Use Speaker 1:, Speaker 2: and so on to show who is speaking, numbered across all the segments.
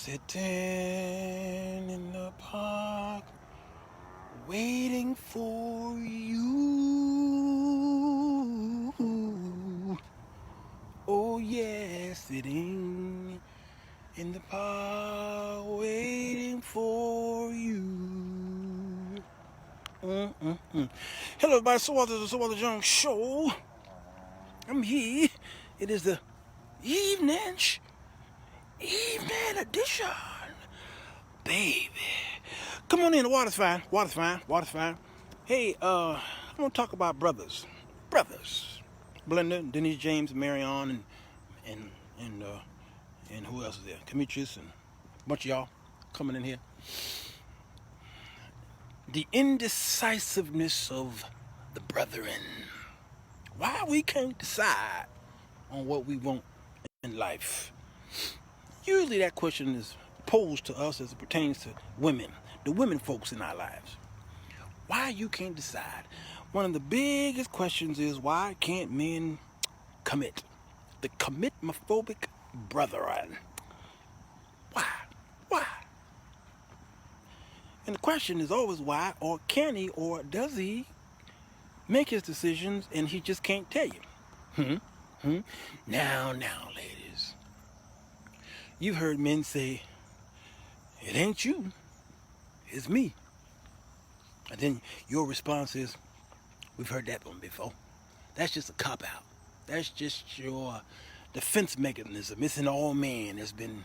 Speaker 1: Sitting in the park, waiting for you. Oh yeah, sitting in the park, waiting for you. Mm-mm-mm. Hello, everybody. Sirwalterj, the Sirwalterj Show. I'm here. It is the evening edition, baby. Come on in. The water's fine. Water's fine. Water's fine. Hey, I'm gonna talk about brothers. Brothers. Blender, Denise, James, Marion, and and uh, and who else is there? Demetrius and a bunch of y'all coming in here. The indecisiveness of the brethren. Why we can't decide on what we want in life. Usually that question is posed to us as it pertains to women, the women folks in our lives. Why you can't decide? One of the biggest questions is why can't men commit? The commitmophobic brethren. Why? Why? And the question is always why, or can he, or does he make his decisions and he just can't tell you? Now, ladies. You've heard men say, it ain't you, it's me. And then your response is, we've heard that one before. That's just a cop-out. That's just your defense mechanism. It's an all man that's been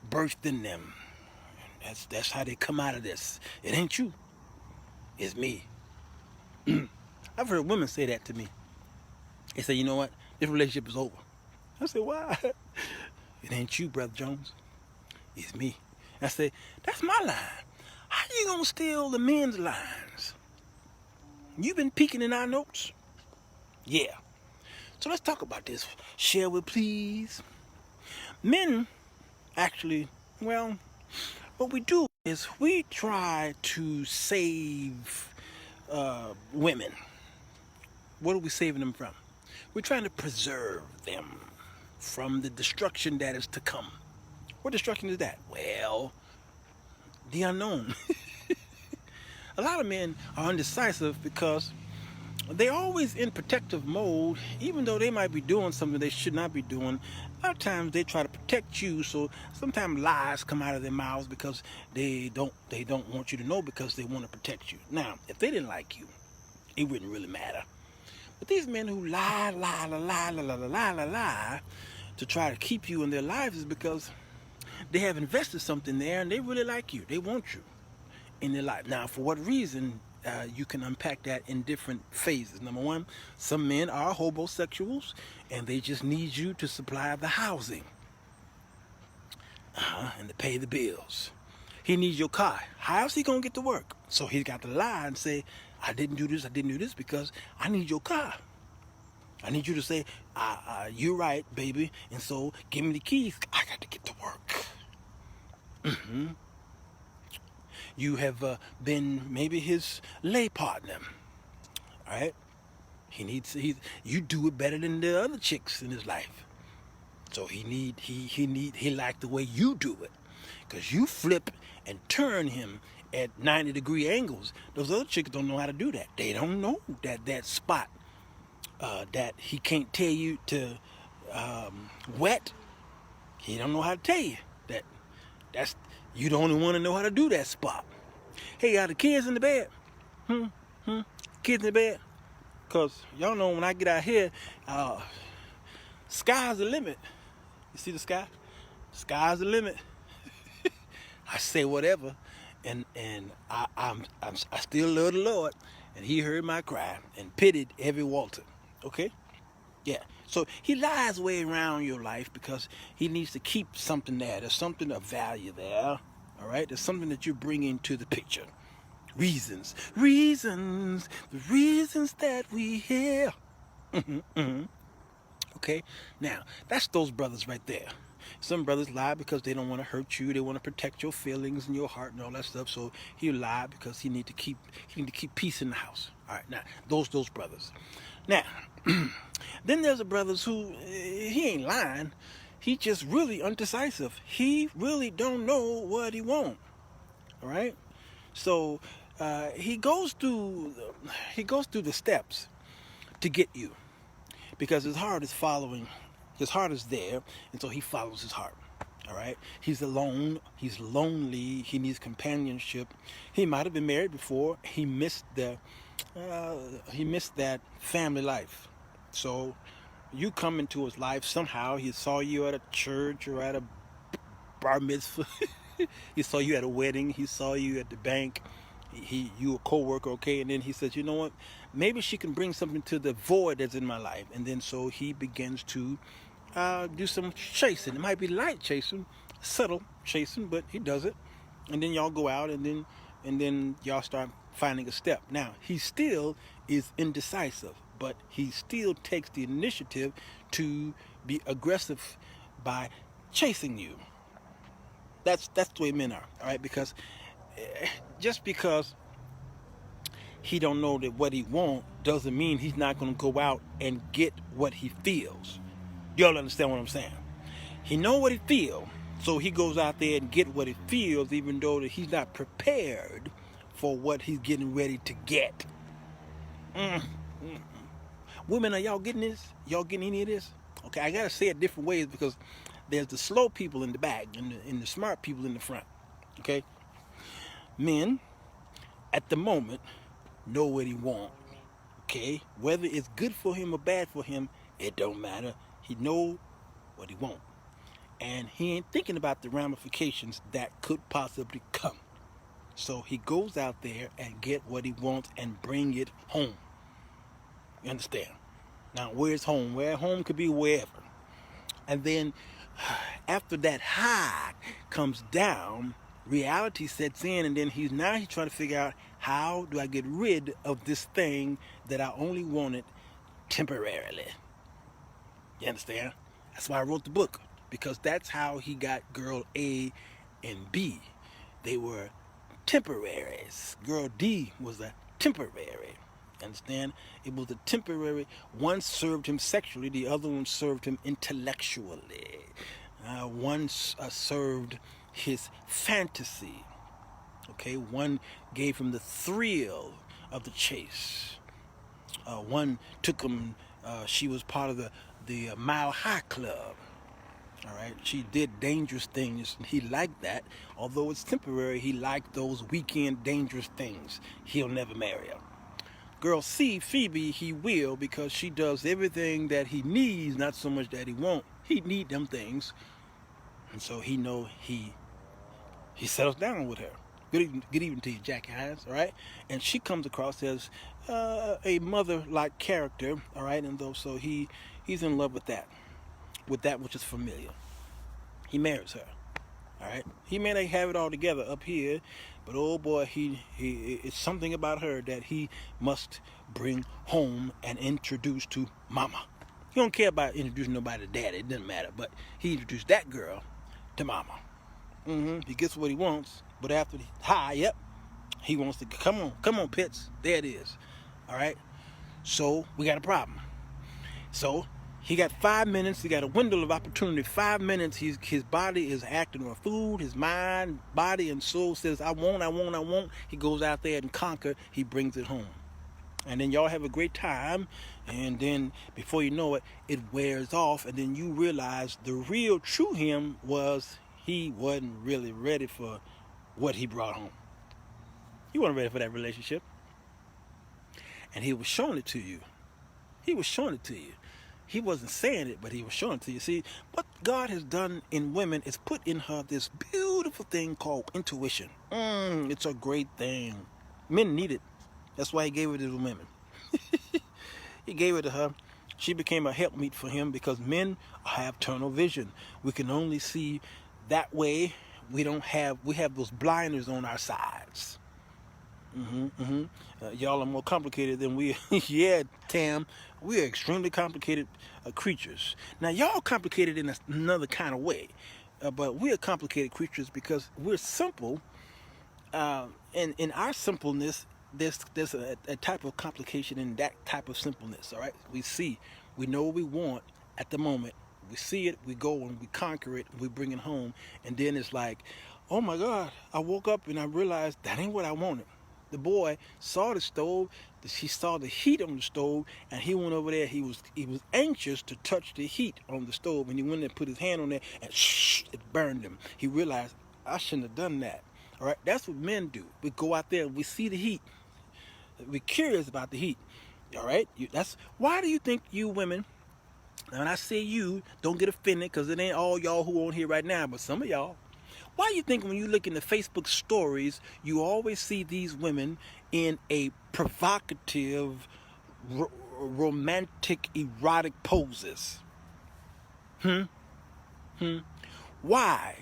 Speaker 1: birthed in them. That's how they come out of this. It ain't you, it's me. I've heard women say that to me. They say, you know what, this relationship is over. I say, why? It ain't you, Brother Jones. It's me. I say, that's my line. How you gonna steal the men's lines? You been peeking in our notes? Yeah. So let's talk about this. Shall we please? Men, actually, well, what we do is we try to save women. What are we saving them from? We're trying to preserve them from the destruction that is to come. What destruction is that? Well, the unknown. A lot of men are indecisive because they're always in protective mode, even though they might be doing something they should not be doing. A lot of times they try to protect you, so sometimes lies come out of their mouths because they don't want you to know because they want to protect you. Now, if they didn't like you, it wouldn't really matter. But these men who lie to try to keep you in their lives is because they have invested something there and they really like you. They want you in their life. Now, for what reason, you can unpack that in different phases. Number one, some men are homosexuals and they just need you to supply the housing and to pay the bills. He needs your car. How else he gonna get to work? So he's got to lie and say, I didn't do this because I need your car. I need you to say, you're right, baby, and so give me the keys. I got to get to work. You have been maybe his lay partner, all right? You do it better than the other chicks in his life. So he like the way you do it, because you flip and turn him at 90-degree angles. Those other chicks don't know how to do that. They don't know that spot that he can't tell you to wet. He don't know how to tell you that's you the only one to know how to do that spot. Hey, are the kids in the bed? Kids in the bed? Cause y'all know when I get out here, sky's the limit. You see the sky? Sky's the limit. I say whatever, and I still love the Lord, and He heard my cry and pitied every Walter. Okay? Yeah. So He lies way around your life because He needs to keep something there. There's something of value there. All right? There's something that you bring into the picture. Reasons. The reasons that we hear. Okay? Now, that's those brothers right there. Some brothers lie because they don't want to hurt you. They want to protect your feelings and your heart and all that stuff. So he lie because he need to keep peace in the house. All right, now those brothers. Now, then there's the brothers who he ain't lying. he just really undecisive. He really don't know what he want. All right. So he goes through the steps to get you, because his heart is following. His heart is there, and so he follows his heart. All right. He's alone. He's lonely. He needs companionship. He might have been married before. He missed that family life. So you come into his life somehow. He saw you at a church or at a bar mitzvah. He saw you at a wedding. He saw you at the bank. You a co-worker, okay? And then he says, you know what? Maybe she can bring something to the void that's in my life. And then so he begins to do some chasing. It might be light chasing, subtle chasing, but he does it. And then y'all go out, and then y'all start finding a step. Now, he still is indecisive, but he still takes the initiative to be aggressive by chasing you. That's the way men are, all right? Because just because he don't know that what he wants doesn't mean he's not going to go out and get what he feels. Y'all understand what I'm saying? He know what he feels, so he goes out there and get what he feels, even though that he's not prepared for what he's getting ready to get. Women, are y'all getting this? Y'all getting any of this? Okay, I gotta say it different ways, because there's the slow people in the back and the smart people in the front. Okay? Men, at the moment, know what he wants. Okay? Whether it's good for him or bad for him, it don't matter. He know what he wants. And he ain't thinking about the ramifications that could possibly come. So he goes out there and get what he wants and bring it home. You understand? Now, where's home? Where home could be wherever. And then after that high comes down, reality sets in, and then he's trying to figure out, how do I get rid of this thing that I only wanted temporarily? You understand? That's why I wrote the book, because that's how he got girl A and B. They were temporaries. Girl D was a temporary. Understand? It was a temporary. One served him sexually, the other one served him intellectually. One served his fantasy. Okay, one gave him the thrill of the chase. One took him. She was part of the Mile High Club. All right, she did dangerous things. He liked that, although it's temporary. He liked those weekend dangerous things. He'll never marry her. Girl C, Phoebe, he will, because she does everything that he needs, not so much that he won't. He need them things, and so he know he settles down with her. Good evening to you, Jackie Hines. All right, and she comes across as a mother-like character. All right, and so he's in love with that which is familiar. He marries her. All right, he may not have it all together up here, but oh boy, he it's something about her that he must bring home and introduce to mama. He don't care about introducing nobody to daddy. It doesn't matter. But he introduced that girl to mama. He gets what he wants, but after the high, yep, he wants to come on, Pitts. There it is. All right. So we got a problem. So he got 5 minutes. He got a window of opportunity. 5 minutes. His body is acting on food. His mind, body, and soul says, I want. He goes out there and conquer. He brings it home. And then y'all have a great time. And then before you know it, it wears off. And then you realize the real true him was he wasn't really ready for what he brought home. He wasn't ready for that relationship. And he was showing it to you. He wasn't saying it, but he was showing it to you. See, what God has done in women is put in her this beautiful thing called intuition. It's a great thing. Men need it. That's why he gave it to the women. He gave it to her. She became a helpmeet for him, because men have tunnel vision. We can only see that way. We have those blinders on our sides. Y'all are more complicated than we are. Yeah, Tam, we are extremely complicated creatures. Now, y'all complicated in another kind of way, but we are complicated creatures because we're simple. And in our simpleness, there's a type of complication in that type of simpleness. All right, we know what we want at the moment. We see it, we go and we conquer it, and we bring it home, and then it's like, oh my God, I woke up and I realized that ain't what I wanted. The boy saw the stove, he saw the heat on the stove, and he went over there. He was anxious to touch the heat on the stove, and he went and put his hand on there, and it burned him. He realized, I shouldn't have done that. All right, that's what men do. We go out there and we see the heat. We're curious about the heat. All right, that's why do you think you women? And when I say you, don't get offended, because it ain't all y'all who on here right now, but some of y'all. Why do you think when you look in the Facebook stories, you always see these women in a provocative, romantic, erotic poses? Why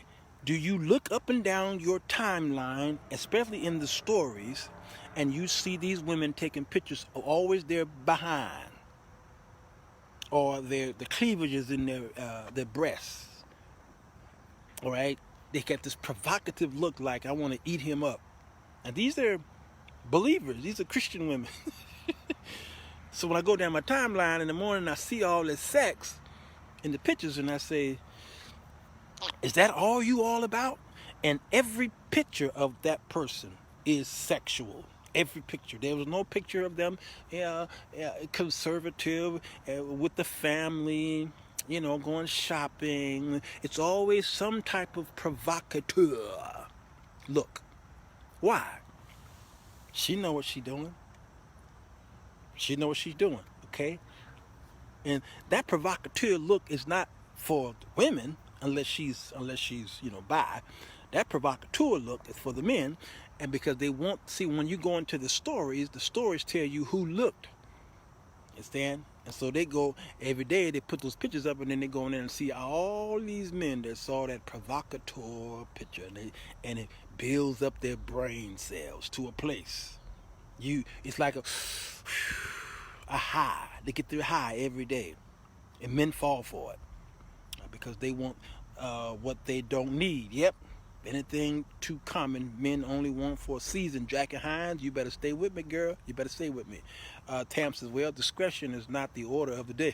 Speaker 1: do you look up and down your timeline, especially in the stories, and you see these women taking pictures of always their behind, or the cleavages in their breasts? All right, they got this provocative look, like I want to eat him up. And these are believers. These are Christian women. So when I go down my timeline in the morning, I see all this sex in the pictures, and I say, is that all you all about? And every picture of that person is sexual. Every picture. There was no picture of them conservative, with the family, going shopping. It's always some type of provocateur look. Why? She know what she's doing. She know what she's doing, okay? And that provocateur look is not for the women, unless she's bi. That provocateur look is for the men, and because they want, see, when you go into the stories tell you who looked. Understand? And so they go every day, they put those pictures up, and then they go in there and see all these men that saw that provocateur picture, and it builds up their brain cells to a place. It's like a high. They get their high every day, and men fall for it because they want what they don't need. Yep. Anything too common, men only want for a season. Jackie Hines, you better stay with me, girl. You better stay with me. Tam says, well, discretion is not the order of the day.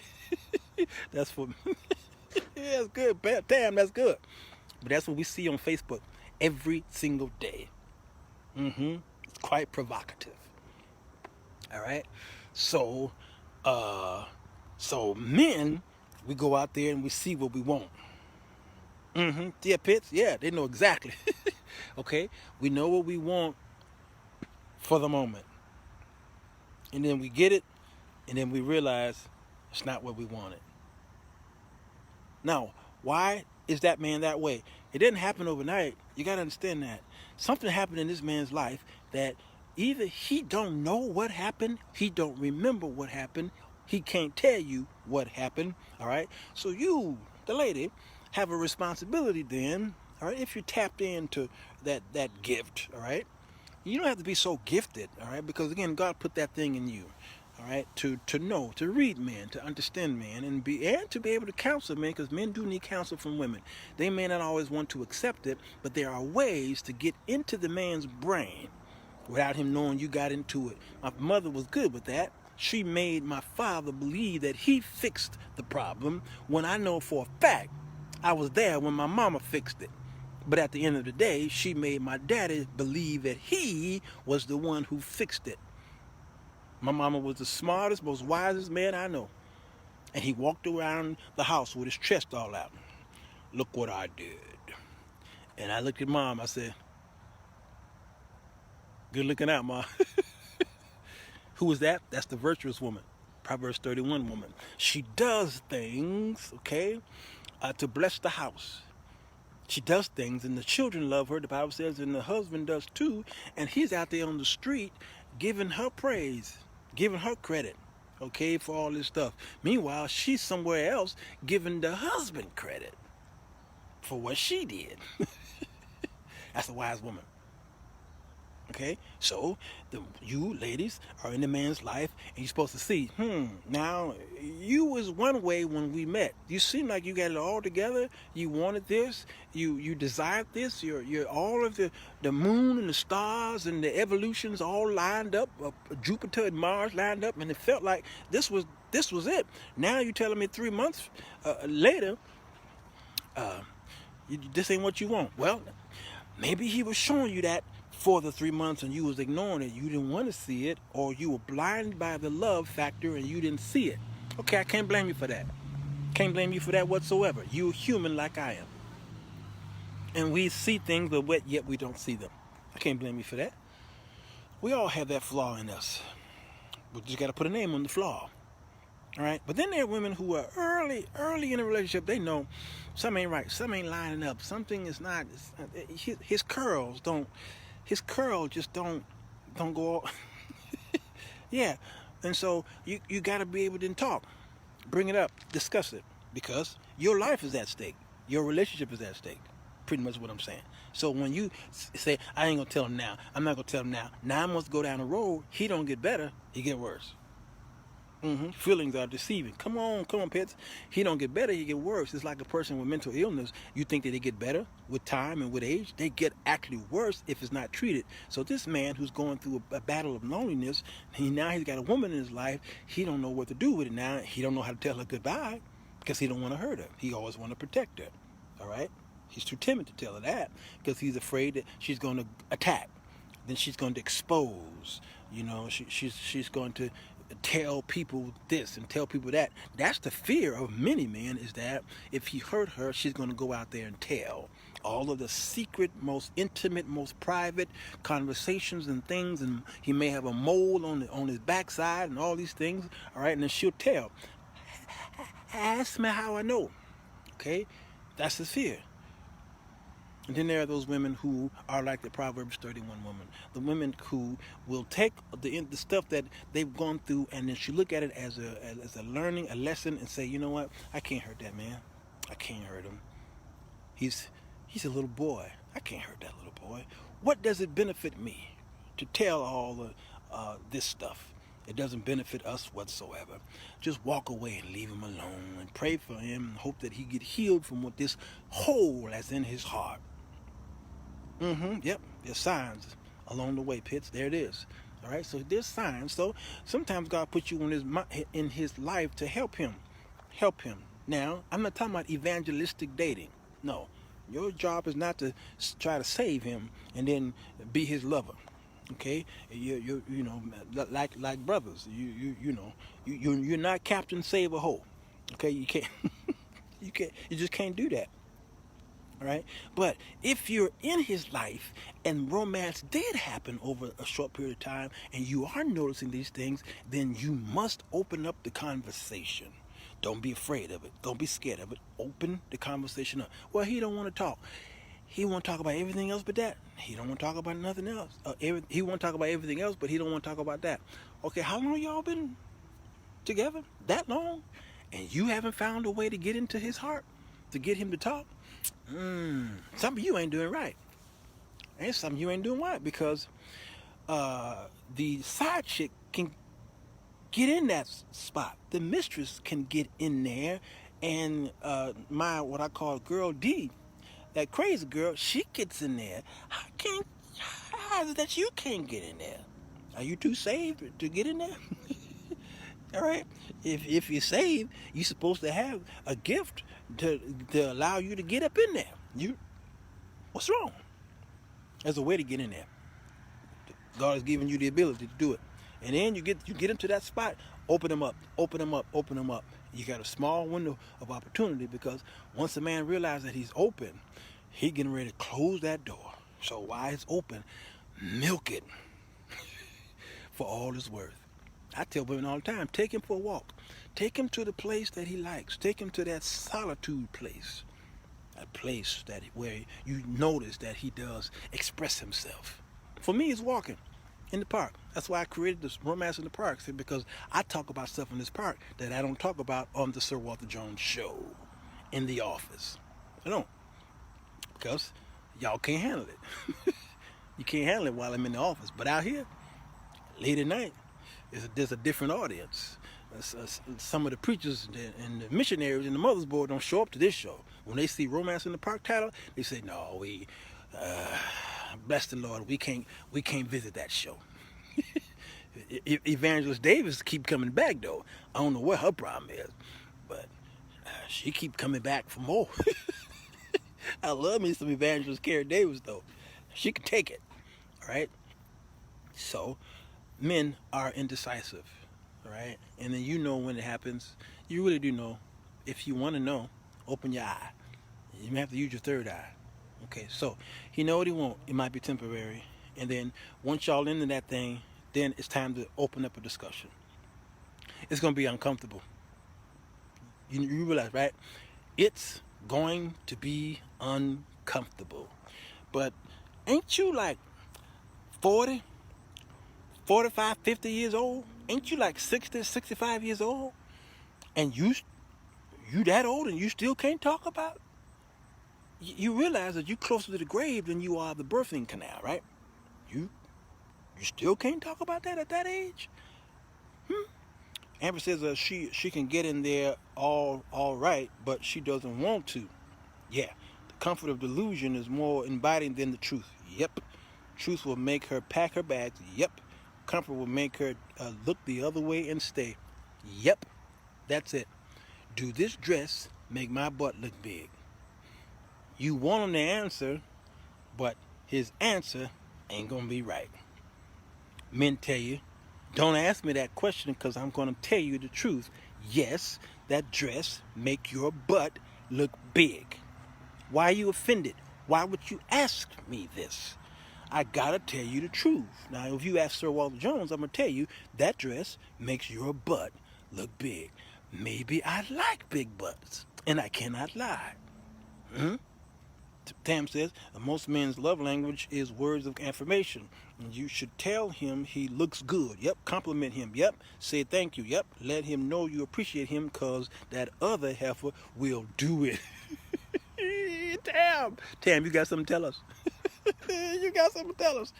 Speaker 1: That's for me. Yeah, that's good. Tam, that's good. But that's what we see on Facebook every single day. It's quite provocative. All right? So men, we go out there and we see what we want. Yeah, Pitts, yeah, they know exactly. Okay, we know what we want for the moment, and then we get it, and then we realize it's not what we wanted. Now, why is that man that way? It didn't happen overnight. You got to understand that something happened in this man's life that either he don't know what happened, he don't remember what happened, he can't tell you what happened. All right, so you, the lady, have a responsibility then, all right, if you're tapped into that gift, all right? You don't have to be so gifted, all right, because again, God put that thing in you, all right, to know, to read men, to understand men, and to be able to counsel men, because men do need counsel from women. They may not always want to accept it, but there are ways to get into the man's brain without him knowing you got into it. My mother was good with that. She made my father believe that he fixed the problem, when I know for a fact I was there when my mama fixed it. But at the end of the day, she made my daddy believe that he was the one who fixed it. My mama was the smartest, most wisest man I know. And he walked around the house with his chest all out. Look what I did. And I looked at Mom, I said, good looking out, Ma. Who was that? That's the virtuous woman. Proverbs 31 woman. She does things, okay, to bless the house. She does things, and the children love her, the Bible says, and the husband does too, and he's out there on the street giving her praise, giving her credit, okay, for all this stuff. Meanwhile, she's somewhere else giving the husband credit for what she did. That's a wise woman. Okay, so you ladies are in the man's life, and you're supposed to see, now you was one way when we met. You seem like you got it all together. You wanted this, you desired this. You're all of the moon and the stars and the evolutions all lined up, Jupiter and Mars lined up, and it felt like this was This was it. Now you're telling me 3 months later, this ain't what you want. Well, maybe he was showing you that for the 3 months and you was ignoring it. You didn't want to see it, or you were blinded by the love factor and you didn't see it. Okay, I can't blame you for that. Can't blame you for that whatsoever. You're human like I am. And we see things, but yet we don't see them. I can't blame you for that. We all have that flaw in us. We just got to put a name on the flaw. All right? But then there are women who are early in a relationship. They know something ain't right. Something ain't lining up. Something is not. His curls just don't go all. Yeah. And so you got to be able to talk. Bring it up. Discuss it. Because your life is at stake. Your relationship is at stake. Pretty much what I'm saying. So when you say, I ain't going to tell him now. I'm not going to tell him now. 9 months go down the road. He don't get better. He get worse. Feelings are deceiving. Come on, pets. He don't get better, he get worse. It's like a person with mental illness. You think that they get better with time and with age. They get actually worse if it's not treated. So this man who's going through a battle of loneliness, he's got a woman in his life. He don't know what to do with it now. He don't know how to tell her goodbye because he don't want to hurt her. He always want to protect her. All right? He's too timid to tell her that because he's afraid that she's going to attack. Then she's going to expose. You know, she's going to tell people this and tell people that. That's the fear of many men, is that if he hurt her, she's going to go out there and tell all of the secret, most intimate, most private conversations and things, and he may have a mole on his backside and all these things. All right, and then she'll tell. Ask me how I know. Okay, that's his fear. And then there are those women who are like the Proverbs 31 woman. The women who will take the stuff that they've gone through, and then she look at it as a learning, a lesson, and say, you know what? I can't hurt that man. I can't hurt him. He's a little boy. I can't hurt that little boy. What does it benefit me to tell all this stuff? It doesn't benefit us whatsoever. Just walk away and leave him alone and pray for him and hope that he get healed from what this hole that's in his heart. Yep, there's signs along the way, Pitts. There it is. All right, so there's signs. So sometimes God puts you in his life to help him. Help him. Now, I'm not talking about evangelistic dating. No, your job is not to try to save him and then be his lover. Okay, you know, like brothers. You're not Captain Save a Hoe. Okay, you can't. You just can't do that. All right, but if you're in his life and romance did happen over a short period of time and you are noticing these things, then you must open up the conversation. Don't be afraid of it. Don't be scared of it. Open the conversation up. Well, he don't want to talk. He want to talk about everything else but that. He don't want to talk about nothing else. He want to talk about everything else, but he don't want to talk about that. Okay, how long y'all been together? That long? And you haven't found a way to get into his heart, to get him to talk? Something you ain't doing right. And something you ain't doing right, because the side chick can get in that spot. The mistress can get in there, and what I call girl D, that crazy girl, she gets in there. How is it that you can't get in there? Are you too saved to get in there? All right. If you're saved, you're supposed to have a gift to allow you to get up in there. What's wrong? There's a way to get in there. God has given you the ability to do it. And then you get into that spot, open them up. You got a small window of opportunity, because once a man realizes that he's open, he getting ready to close that door. So while it's open, milk it for all it's worth. I tell women all the time, take him for a walk. Take him to the place that he likes. Take him to that solitude place. A place where you notice that he does express himself. For me, it's walking in the park. That's why I created this Romance in the Park, because I talk about stuff in this park that I don't talk about on the Sirwalterj show, in the office. I don't, because y'all can't handle it. You can't handle it while I'm in the office. But out here, late at night, there's a different audience. Some of the preachers and the missionaries and the mother's board don't show up to this show. When they see Romance in the Park title, they say, no, bless the Lord, we can't visit that show. Evangelist Davis keep coming back though. I don't know what her problem is, but she keep coming back for more. I love me some Evangelist Carrie Davis though. She can take it, all right? So, men are indecisive, all right? And then you know when it happens. You really do know. If you want to know, open your eye. You may have to use your third eye. Okay, so he know what he want. It might be temporary, and then once y'all into that thing, then it's time to open up a discussion. It's gonna be uncomfortable. You realize, right? It's going to be uncomfortable. But ain't you like 40, 45, 50 years old? Ain't you like 60, 65 years old? And you that old and you still can't talk about it? You realize that you're closer to the grave than you are the birthing canal, right? You still can't talk about that at that age? Amber says she can get in there all right, but she doesn't want to. Yeah, the comfort of delusion is more inviting than the truth. Yep. Truth will make her pack her bags. Yep. Comfort will make her look the other way and stay. Yep. That's it. Do this dress make my butt look big? You want him to answer, but his answer ain't gonna be right. Men tell you, don't ask me that question because I'm gonna tell you the truth. Yes, that dress make your butt look big. Why are you offended? Why would you ask me this? I gotta tell you the truth. Now, if you ask Sirwalterj Jones, I'm gonna tell you that dress makes your butt look big. Maybe I like big butts, and I cannot lie. Tam says, most men's love language is words of affirmation. And you should tell him he looks good. Yep. Compliment him. Yep. Say thank you. Yep. Let him know you appreciate him because that other heifer will do it. Tam, you got something to tell us? You got something to tell us?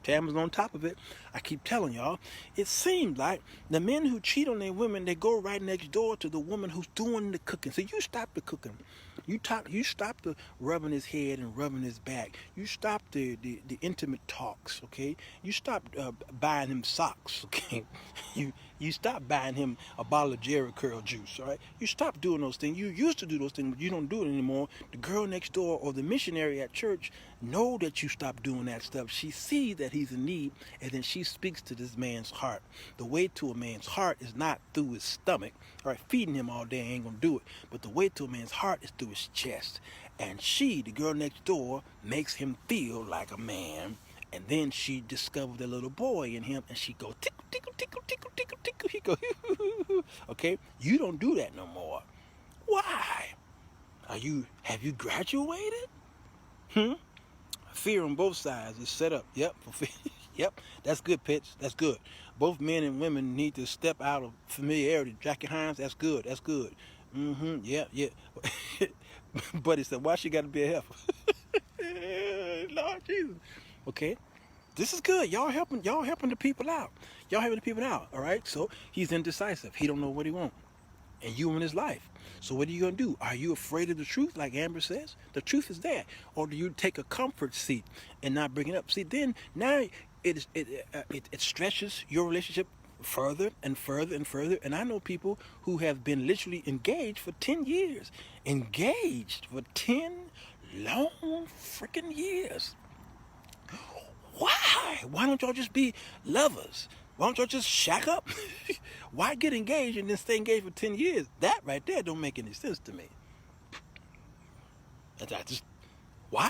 Speaker 1: Tam is on top of it. I keep telling y'all, it seems like the men who cheat on their women, they go right next door to the woman who's doing the cooking. So you stop the cooking. You stop the rubbing his head and rubbing his back. You stop the intimate talks, okay? You stop buying him socks, okay? You stop buying him a bottle of Jerry Curl juice, all right? You stop doing those things. You used to do those things, but you don't do it anymore. The girl next door or the missionary at church know that you stopped doing that stuff. She sees that he's in need, and then she speaks to this man's heart. The way to a man's heart is not through his stomach. All right, feeding him all day ain't gonna do it. But the way to a man's heart is through his chest. And she, the girl next door, makes him feel like a man. And then she discovers a little boy in him, and she goes tickle, tickle, tickle, tickle, tickle, tickle. He goes, okay? You don't do that no more. Why? Have you graduated? Fear on both sides is set up. Yep. Yep. That's good, Pitch. That's good. Both men and women need to step out of familiarity. Jackie Hines, that's good. That's good. Yeah. But he said, why she got to be a heifer? Lord Jesus. Okay. This is good. Y'all helping the people out. Y'all helping the people out. All right. So he's indecisive. He don't know what he wants. And you in his life. So what are you going to do? Are you afraid of the truth, like Amber says? The truth is there. Or do you take a comfort seat and not bring it up? See, then now it stretches your relationship further and further and further. And I know people who have been literally engaged for 10 years. Engaged for 10 long freaking years. Why? Why don't y'all just be lovers? Why don't y'all just shack up? Why get engaged and then stay engaged for 10 years? That right there don't make any sense to me. Why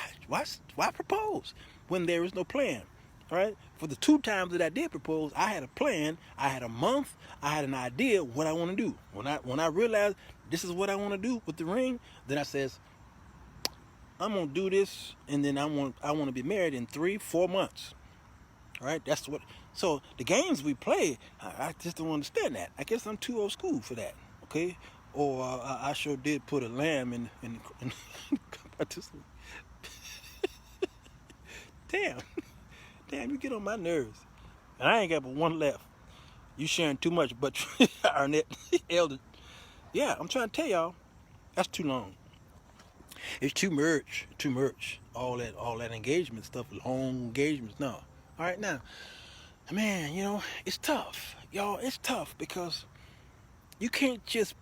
Speaker 1: propose when there is no plan? All right? For the 2 times that I did propose, I had a plan. I had a month. I had an idea what I want to do. When I realized this is what I want to do with the ring, then I says, I'm gonna do this, and then I want to be married in 3-4 months. All right, that's what. So the games we play, I just don't understand that. I guess I'm too old school for that. Okay, or I sure did put a lamb in damn, you get on my nerves. And I ain't got but one left. You sharing too much, but Arnett, Elder. Yeah, I'm trying to tell y'all, that's too long. It's too much. All that engagement stuff, long engagements. No. All right, now, Man, it's tough, y'all. It's tough because you can't just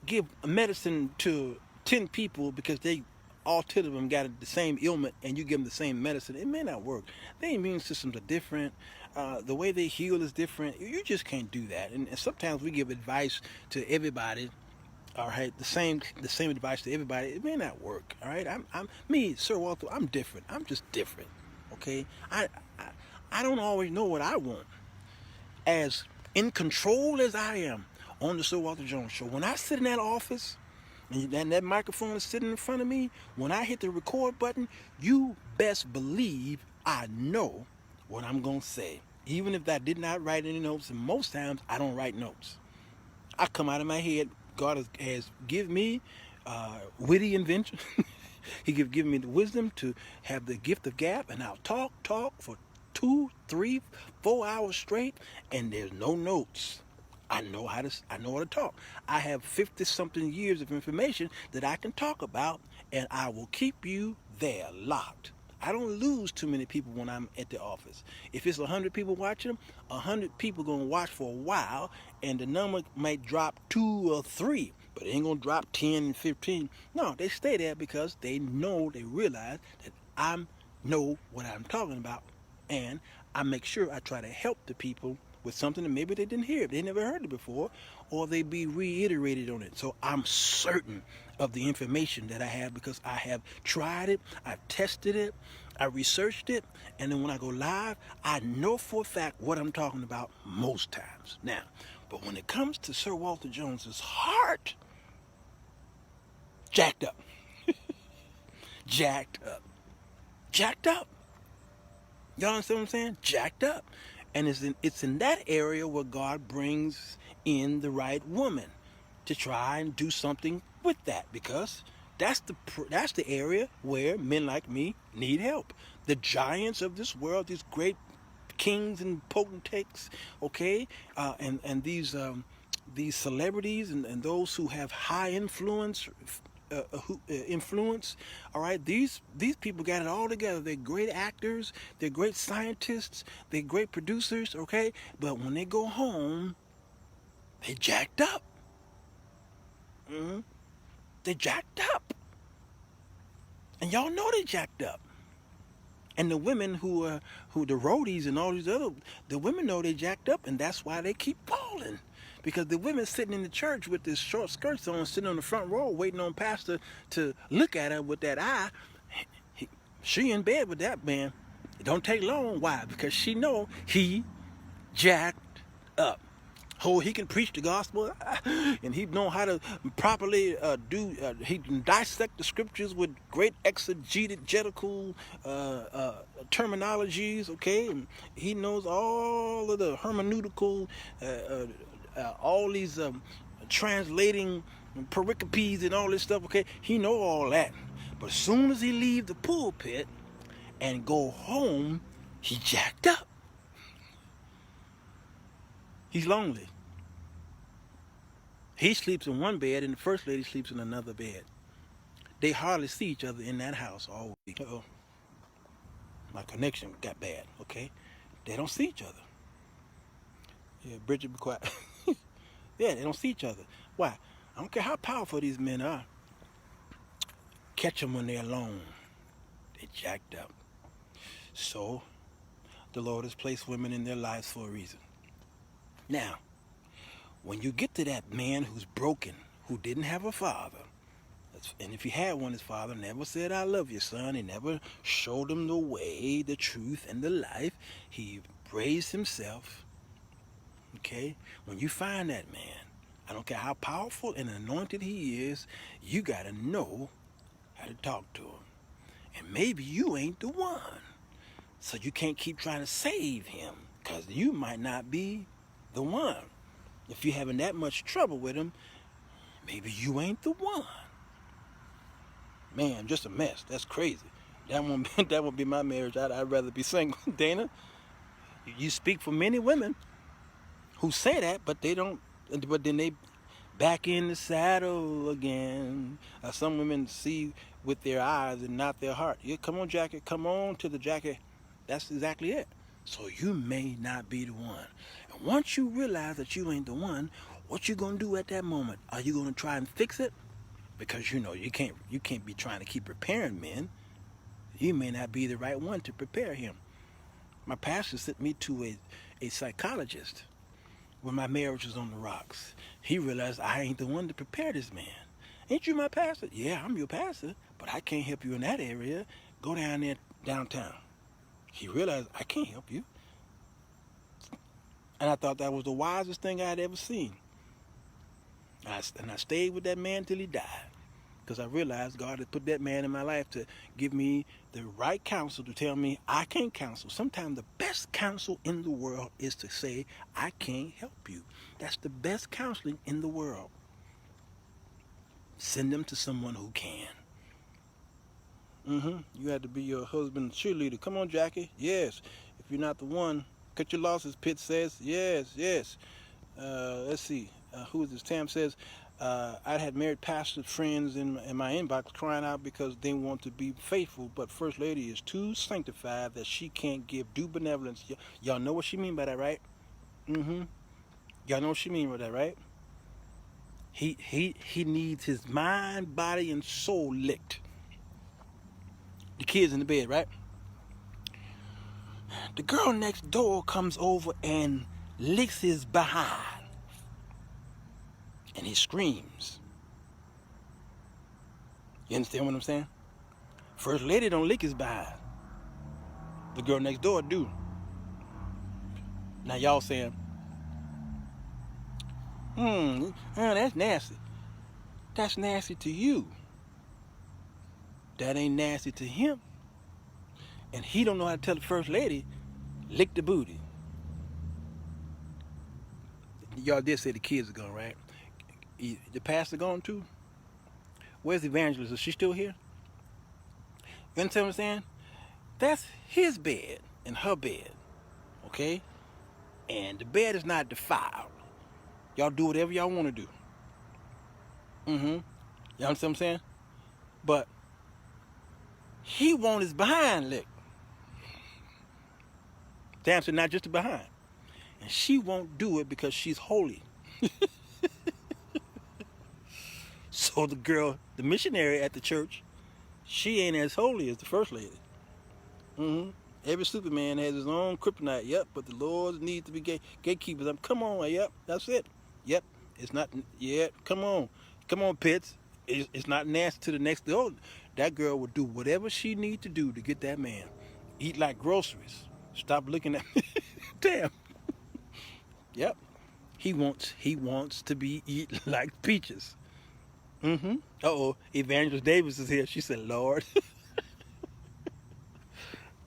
Speaker 1: give medicine to 10 people because they all 10 of them got the same ailment and you give them the same medicine. It may not work. Their immune systems are different. The way they heal is different. You just can't do that. And sometimes we give advice to everybody. All right, the same advice to everybody. It may not work. All right, I'm me, Sir Walter. I'm different. I'm just different. Okay, I don't always know what I want. As in control as I am on the Sirwalterj Jones show, when I sit in that office and that microphone is sitting in front of me, when I hit the record button, you best believe I know what I'm going to say. Even if I did not write any notes, and most times I don't write notes. I come out of my head. God has given me witty invention. He have given me the wisdom to have the gift of gab, and I'll talk for 2, 3, 4 hours straight, and there's no notes. I know how to talk. I have 50 something years of information that I can talk about, and I will keep you there locked. I don't lose too many people when I'm at the office. If it's 100 people watching them, 100 people gonna watch for a while, and the number might drop 2 or 3, but it ain't gonna drop 10 and 15. No, they stay there because they realize that I know what I'm talking about, and I make sure I try to help the people with something that maybe they didn't hear, they never heard it before, or they be reiterated on it. So I'm certain of the information that I have because I have tried it, I've tested it, I researched it, and then when I go live, I know for a fact what I'm talking about most times. Now, but when it comes to Sir Walter Jones's heart, jacked up, jacked up, jacked up. Y'all understand what I'm saying? Jacked up. And it's in that area where God brings in the right woman to try and do something with that, because that's the area where men like me need help. The giants of this world, these great kings and potentates, okay, and these celebrities and those who have high influence. Influence, all right, these people got it all together. They're great actors, they're great scientists, they're great producers, okay, but when they go home, they jacked up. They jacked up, and y'all know they jacked up. And the women who the roadies and all these other, the women know they jacked up, and that's why they keep falling. Because the women sitting in the church with this short skirts on, sitting on the front row, waiting on pastor to look at her with that eye. She in bed with that man. It don't take long. Why? Because she know he jacked up. Oh, he can preach the gospel, and he know how to properly he can dissect the scriptures with great exegetical terminologies, okay? And he knows all of the hermeneutical, all these translating pericopes and all this stuff, okay? He know all that. But as soon as he leave the pulpit and go home, he jacked up. He's lonely. He sleeps in one bed and the first lady sleeps in another bed. They hardly see each other in that house all week. Uh-oh. My connection got bad, okay? They don't see each other. Yeah, Bridget, be quiet. Yeah, they don't see each other. Why? I don't care how powerful these men are. Catch them when they're alone. They jacked up. So, the Lord has placed women in their lives for a reason. Now, when you get to that man who's broken, who didn't have a father, and if he had one, his father never said, I love you, son. He never showed him the way, the truth, and the life. He raised himself, okay? When you find that man, I don't care how powerful and anointed he is, you got to know how to talk to him. And maybe you ain't the one. So you can't keep trying to save him, because you might not be the one. If you're having that much trouble with him, maybe you ain't the one. Man, just a mess. That's crazy. That won't be my marriage. I'd rather be single. Dana, you speak for many women who say that, but they don't. But then they back in the saddle again. Some women see with their eyes and not their heart. Yeah, come on, Jackie. Come on to the Jackie. That's exactly it. So you may not be the one. And once you realize that you ain't the one, what you gonna do at that moment? Are you gonna try and fix it? Because you know you can't be trying to keep preparing men. You may not be the right one to prepare him. My pastor sent me to a psychologist when my marriage was on the rocks. He realized I ain't the one to prepare this man. Ain't you my pastor? Yeah, I'm your pastor, but I can't help you in that area. Go down there downtown. He realized I can't help you. And I thought that was the wisest thing I had ever seen. And I stayed with that man till he died. Because I realized God had put that man in my life to give me the right counsel to tell me I can't counsel. Sometimes the best counsel in the world is to say, I can't help you. That's the best counseling in the world. Send them to someone who can. You had to be your husband's cheerleader. Come on, Jackie. Yes. If you're not the one, cut your losses, Pitt says. Yes, yes. Let's see. Who is this? Tam says, I had married pastor friends in my inbox crying out because they want to be faithful, but First Lady is too sanctified that she can't give due benevolence. Y'all know what she mean by that, right? Y'all know what she mean by that, right? He needs his mind, body, and soul licked. The kids in the bed, right? The girl next door comes over and licks his behind. And he screams. You understand what I'm saying? First Lady don't lick his behind. The girl next door do. Now y'all saying, that's nasty. That's nasty to you. That ain't nasty to him. And he don't know how to tell the First Lady, lick the booty. Y'all did say the kids are gone, right? The pastor gone too? Where's the evangelist? Is she still here? You understand what I'm saying? That's his bed and her bed, okay? And the bed is not defiled. Y'all do whatever y'all want to do. You understand what I'm saying? But he want his behind licked. Damn, so not just the behind. And she won't do it because she's holy. So the girl, the missionary at the church, she ain't as holy as the First Lady. Every Superman has his own kryptonite. Yep, but the Lord needs to be gatekeepers. Come on, yep, that's it. Yep, it's not. Yeah, come on, Pitts. It's not nasty to the next. Oh, that girl will do whatever she needs to do to get that man. Eat like groceries. Stop looking at me. Damn. Yep. He wants to be eat like peaches. Uh-oh. Evangelist Davis is here. She said, Lord.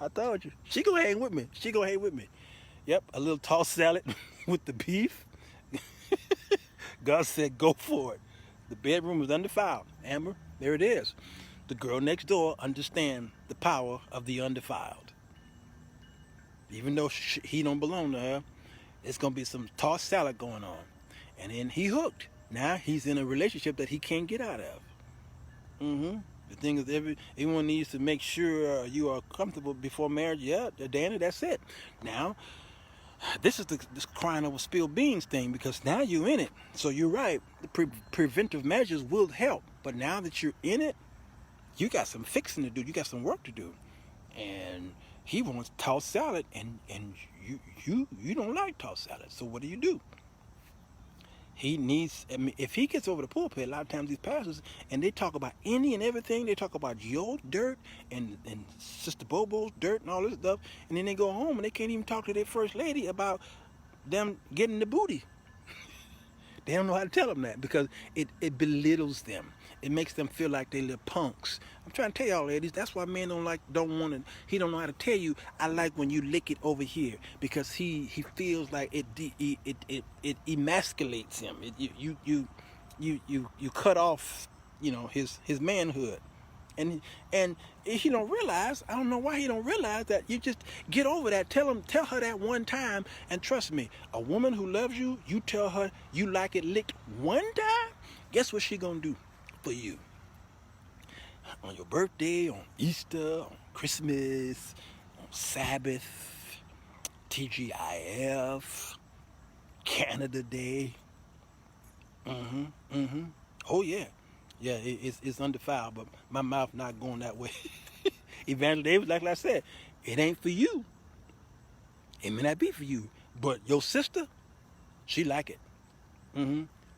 Speaker 1: I told you. She gonna hang with me. Yep. A little tossed salad with the beef. God said, go for it. The bedroom is undefiled. Amber, there it is. The girl next door understands the power of the undefiled. Even though he don't belong to her, it's going to be some tossed salad going on. And then he hooked. Now he's in a relationship that he can't get out of. The thing is, everyone needs to make sure you are comfortable before marriage. Yeah, Danny, that's it. Now, this is this crying over spilled beans thing, because now you're in it. So you're right. The preventive measures will help. But now that you're in it, you got some fixing to do. You got some work to do. And he wants tossed salad, and you don't like tossed salad. So what do? He needs, I mean, if he gets over the pulpit, a lot of times these pastors, and they talk about any and everything. They talk about your dirt and Sister Bobo's dirt and all this stuff. And then they go home and they can't even talk to their First Lady about them getting the booty. They don't know how to tell them that, because it belittles them. It makes them feel like they're little punks. I'm trying to tell y'all, ladies, that's why men don't want to. He don't know how to tell you, I like when you lick it over here, because he feels like it emasculates him. You cut off, his manhood. And he don't realize, I don't know why he don't realize that you just get over that. Tell her that one time, and trust me, a woman who loves you, you tell her you like it licked one time, guess what she gonna do for you? On your birthday, on Easter, on Christmas, on Sabbath, TGIF, Canada Day. Oh yeah, yeah. It's undefiled, but my mouth not going that way. Evangelist Davis, like I said, it ain't for you. It may not be for you, but your sister, she like it.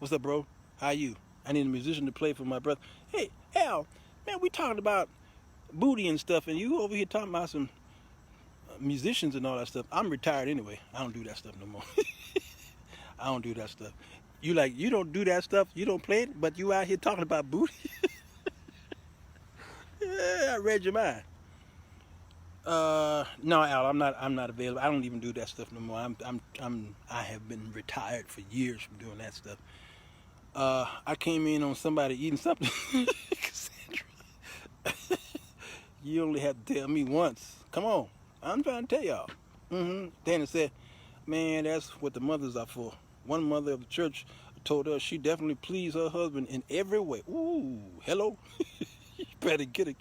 Speaker 1: What's up, bro? How you? I need a musician to play for my brother. Hey, Al, man, we talking about booty and stuff, and you over here talking about some musicians and all that stuff. I'm retired anyway. I don't do that stuff no more. I don't do that stuff. You don't do that stuff. You don't play it, but you out here talking about booty. Yeah, I read your mind. No, Al, I'm not available. I don't even do that stuff no more. I have been retired for years from doing that stuff. I came in on somebody eating something. You only have to tell me once. Come on, I'm trying to tell y'all. Dana said, man, that's what the mothers are for. One mother of the church told us she definitely pleased her husband in every way. Ooh, hello. You better get it.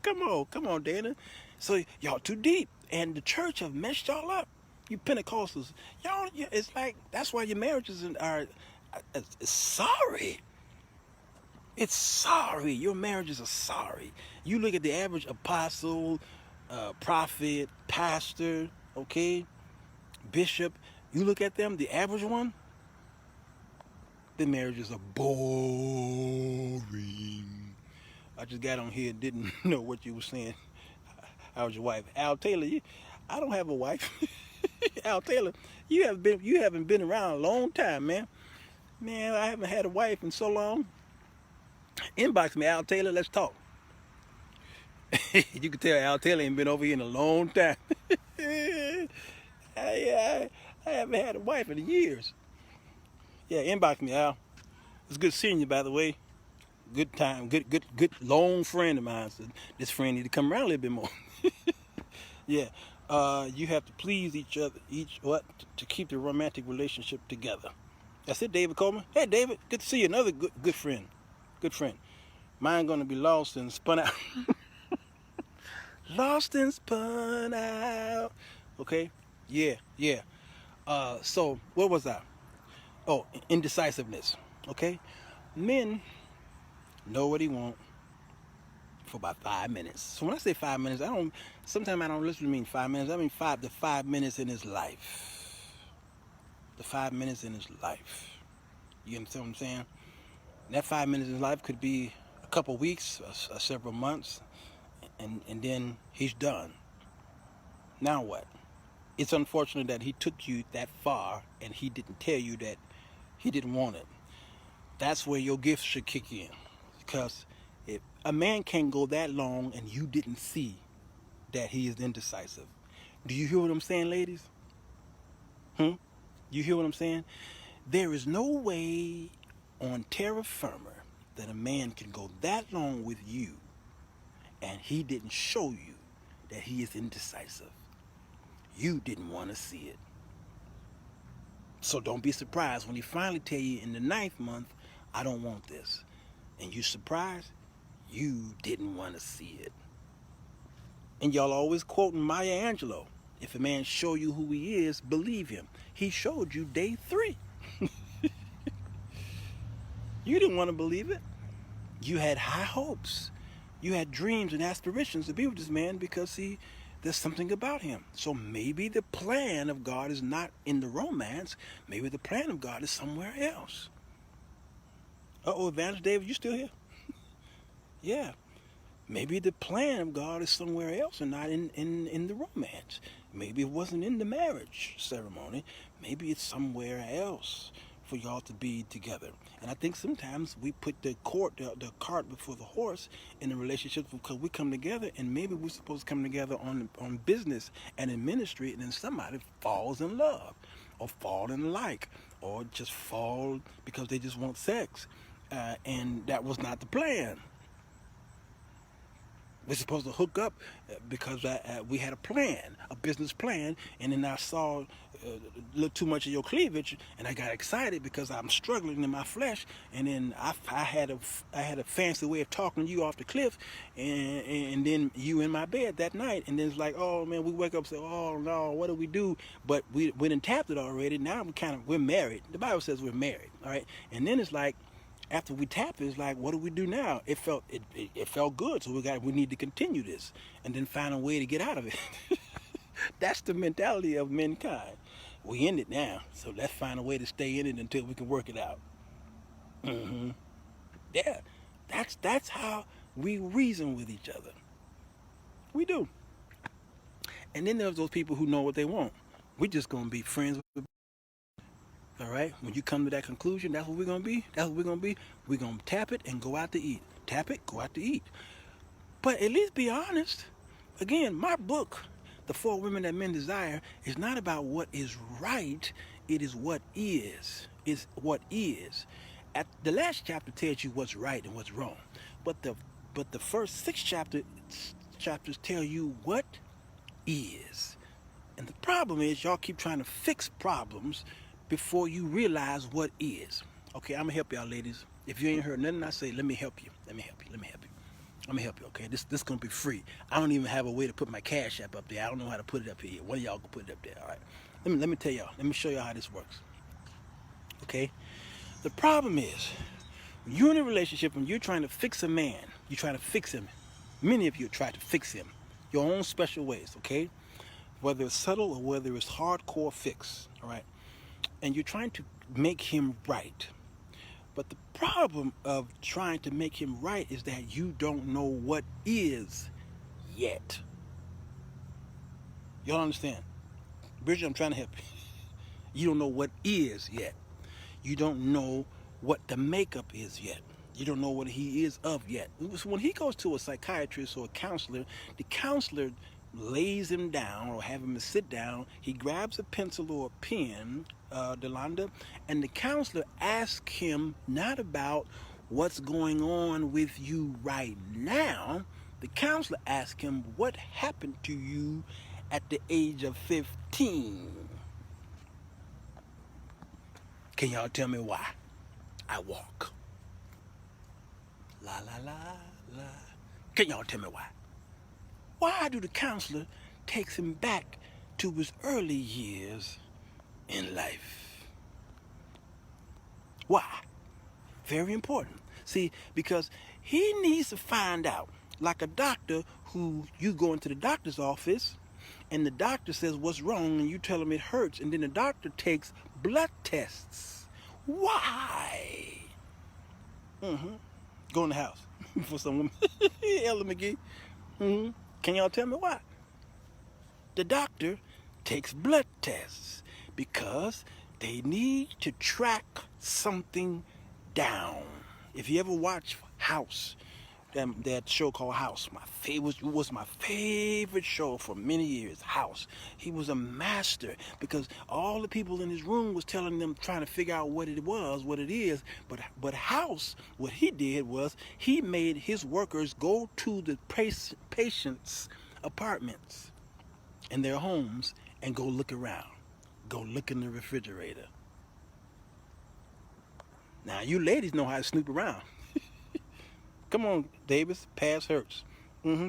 Speaker 1: Come on, Dana. So y'all too deep, and the church have messed y'all up. You Pentecostals, y'all. It's like that's why your marriages are sorry. It's sorry. Your marriages are sorry. You look at the average apostle, prophet, pastor, okay, bishop. You look at them, the average one. The marriages are boring. I just got on here and didn't know what you were saying. How was your wife? Al Taylor, I don't have a wife. Al Taylor, you haven't been around a long time, man. Man, I haven't had a wife in so long. Inbox me, Al Taylor, let's talk. You can tell Al Taylor ain't been over here in a long time. I haven't had a wife in years. Yeah, inbox me, Al. It's good seeing you, by the way. Good time, good long friend of mine. So this friend need to come around a little bit more. Yeah, you have to please each other, to keep the romantic relationship together. That's it, David Coleman. Hey, David, good to see you. Another good friend. Good friend. Mine gonna be lost and spun out. Lost and spun out. Okay. Yeah. So what was that? Oh, indecisiveness. Okay. Men know what he want for about 5 minutes. So when I say 5 minutes, sometimes I don't literally mean 5 minutes. I mean 5 minutes in his life. The 5 minutes in his life. You understand what I'm saying? And that 5 minutes in his life could be a couple weeks, or several months, and then he's done. Now what? It's unfortunate that he took you that far and he didn't tell you that he didn't want it. That's where your gift should kick in. Because if a man can't go that long and you didn't see that he is indecisive. Do you hear what I'm saying, ladies? You hear what I'm saying? There is no way on terra firma that a man can go that long with you and he didn't show you that he is indecisive. You didn't want to see it. So don't be surprised when he finally tell you in the 9th month, I don't want this. And you surprised, you didn't want to see it. And y'all always quoting Maya Angelou. If a man show you who he is, believe him. He showed you day 3. You didn't want to believe it. You had high hopes. You had dreams and aspirations to be with this man because there's something about him. So maybe the plan of God is not in the romance. Maybe the plan of God is somewhere else. Uh-oh, Evangelist David, you still here? Yeah. Maybe the plan of God is somewhere else and not in the romance. Maybe it wasn't in the marriage ceremony. Maybe it's somewhere else for y'all to be together. And I think sometimes we put the cart before the horse in a relationship because we come together and maybe we're supposed to come together on business and in ministry, and then somebody falls in love or fall in like or just fall because they just want sex. And that was not the plan. We're supposed to hook up because we had a plan, a business plan, and then I saw a little too much of your cleavage, and I got excited because I'm struggling in my flesh, and then I had a fancy way of talking you off the cliff, and then you in my bed that night, and then it's like, oh man, we wake up and say, oh no, what do we do? But we done tapped it already. Now we're married. The Bible says we're married, all right? And then it's like, after we tap it, it's like, what do we do now? It felt good, so we need to continue this, and then find a way to get out of it. That's the mentality of mankind. We in it now, so let's find a way to stay in it until we can work it out. Mm-hmm. Yeah, that's how we reason with each other. We do. And then there's those people who know what they want. We're just gonna be friends with. All right. When you come to that conclusion, that's what we're gonna be. That's what we're gonna be. We're gonna tap it and go out to eat. Tap it, go out to eat. But at least be honest. Again, my book, The 4 Women That Men Desire, is not about what is right. It is what is. It's what is. At the last chapter tells you what's right and what's wrong. But the first 6 chapters tell you what is. And the problem is y'all keep trying to fix problems before you realize what is. Okay, I'm gonna help y'all, ladies. If you ain't heard nothing I say, let me help you. Let me help you. Let me help you. Let me help you. Okay, this gonna be free. I don't even have a way to put my CashApp up there. I don't know how to put it up here. One of y'all can put it up there. All right. Let me tell y'all. Let me show y'all how this works. Okay. The problem is, when you're in a relationship and you're trying to fix a man, you're trying to fix him. Many of you try to fix him your own special ways. Okay. Whether it's subtle or whether it's hardcore fix. All right. And you're trying to make him right. But the problem of trying to make him right is that you don't know what is yet. Y'all understand? Bridget, I'm trying to help you. You don't know what is yet. You don't know what the makeup is yet. You don't know what he is of yet. When he goes to a psychiatrist or a counselor, the counselor lays him down or have him sit down. He grabs a pencil or a pen, Delonda, and the counselor asks him not about what's going on with you right now. The counselor asks him what happened to you at the age of 15. Can y'all tell me why I walk? La la la la. Can y'all tell me why? Why do the counselor takes him back to his early years in life? Why? Very important. See, because he needs to find out, like a doctor who you go into the doctor's office and the doctor says what's wrong and you tell him it hurts, and then the doctor takes blood tests. Why? Go in the house for some woman. Ella McGee. Can y'all tell me why? The doctor takes blood tests because they need to track something down. If you ever watch House, that show called House, was my favorite show for many years. House. He was a master because all the people in his room was telling them, trying to figure out what it was, what it is. But House, what he did was he made his workers go to the patients' apartments and their homes and go look around, go look in the refrigerator. Now you ladies know how to snoop around. Come on, Davis, past hurts.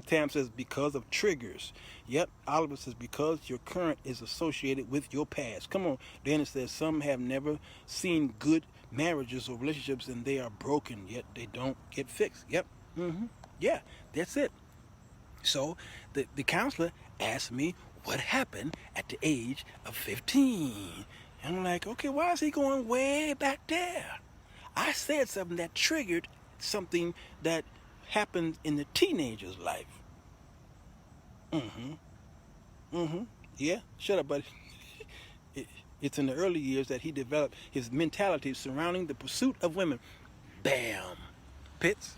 Speaker 1: Tam says, because of triggers. Yep, Oliver says, because your current is associated with your past. Come on, Dennis says, some have never seen good marriages or relationships and they are broken, yet they don't get fixed. Yep, yeah, that's it. So the counselor asked me what happened at the age of 15. And I'm like, okay, why is he going way back there? I said something that triggered something that happened in the teenager's life. Yeah, shut up, buddy. It's in the early years that he developed his mentality surrounding the pursuit of women. Bam. Pitts.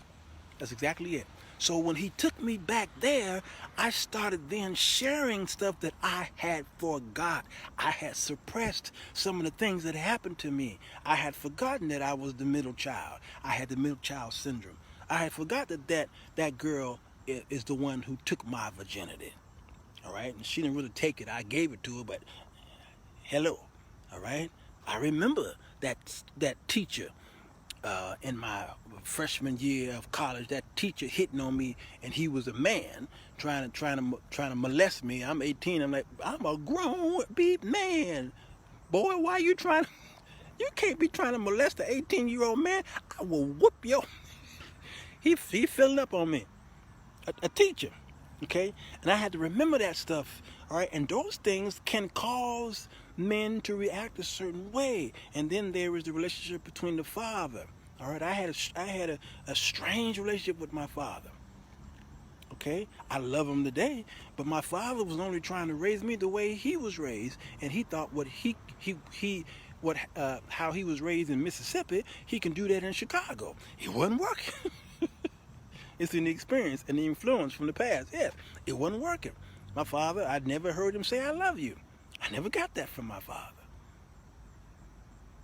Speaker 1: That's exactly it. So when he took me back there, I started then sharing stuff that I had forgot. I had suppressed some of the things that happened to me. I had forgotten that I was the middle child. I had the middle child syndrome. I had forgotten that girl is the one who took my virginity. All right, and she didn't really take it. I gave it to her, but hello, all right. I remember that teacher in my freshman year of college. That teacher hitting on me, and he was a man trying to molest me. I'm 18. I'm like, I'm a grown beat man, boy. Why you trying to? You can't be trying to molest an 18-year-old man. I will whoop your. He filled up on me, a teacher, okay? And I had to remember that stuff, all right? And those things can cause men to react a certain way. And then there is the relationship between the father, all right? I had a strange relationship with my father, okay? I love him today, but my father was only trying to raise me the way he was raised, and he thought how he was raised in Mississippi, he can do that in Chicago. It wasn't working. It's in the experience and the influence from the past. Yes, it wasn't working. My father, I'd never heard him say, I love you. I never got that from my father.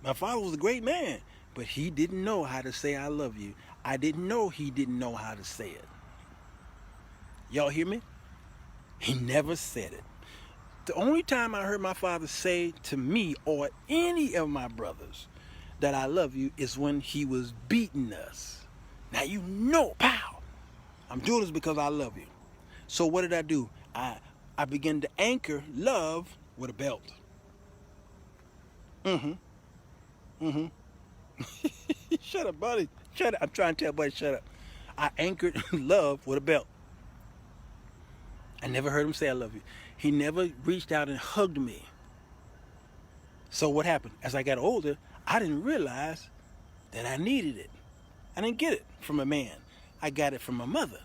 Speaker 1: My father was a great man, but he didn't know how to say, I love you. I didn't know he didn't know how to say it. Y'all hear me? He never said it. The only time I heard my father say to me or any of my brothers that I love you is when he was beating us. Now you know, pow! I'm doing this because I love you. So what did I do? I began to anchor love with a belt. Shut up, buddy. Shut up. I'm trying to tell buddy, shut up. I anchored love with a belt. I never heard him say I love you. He never reached out and hugged me. So what happened? As I got older, I didn't realize that I needed it. I didn't get it from a man. I got it from my mother.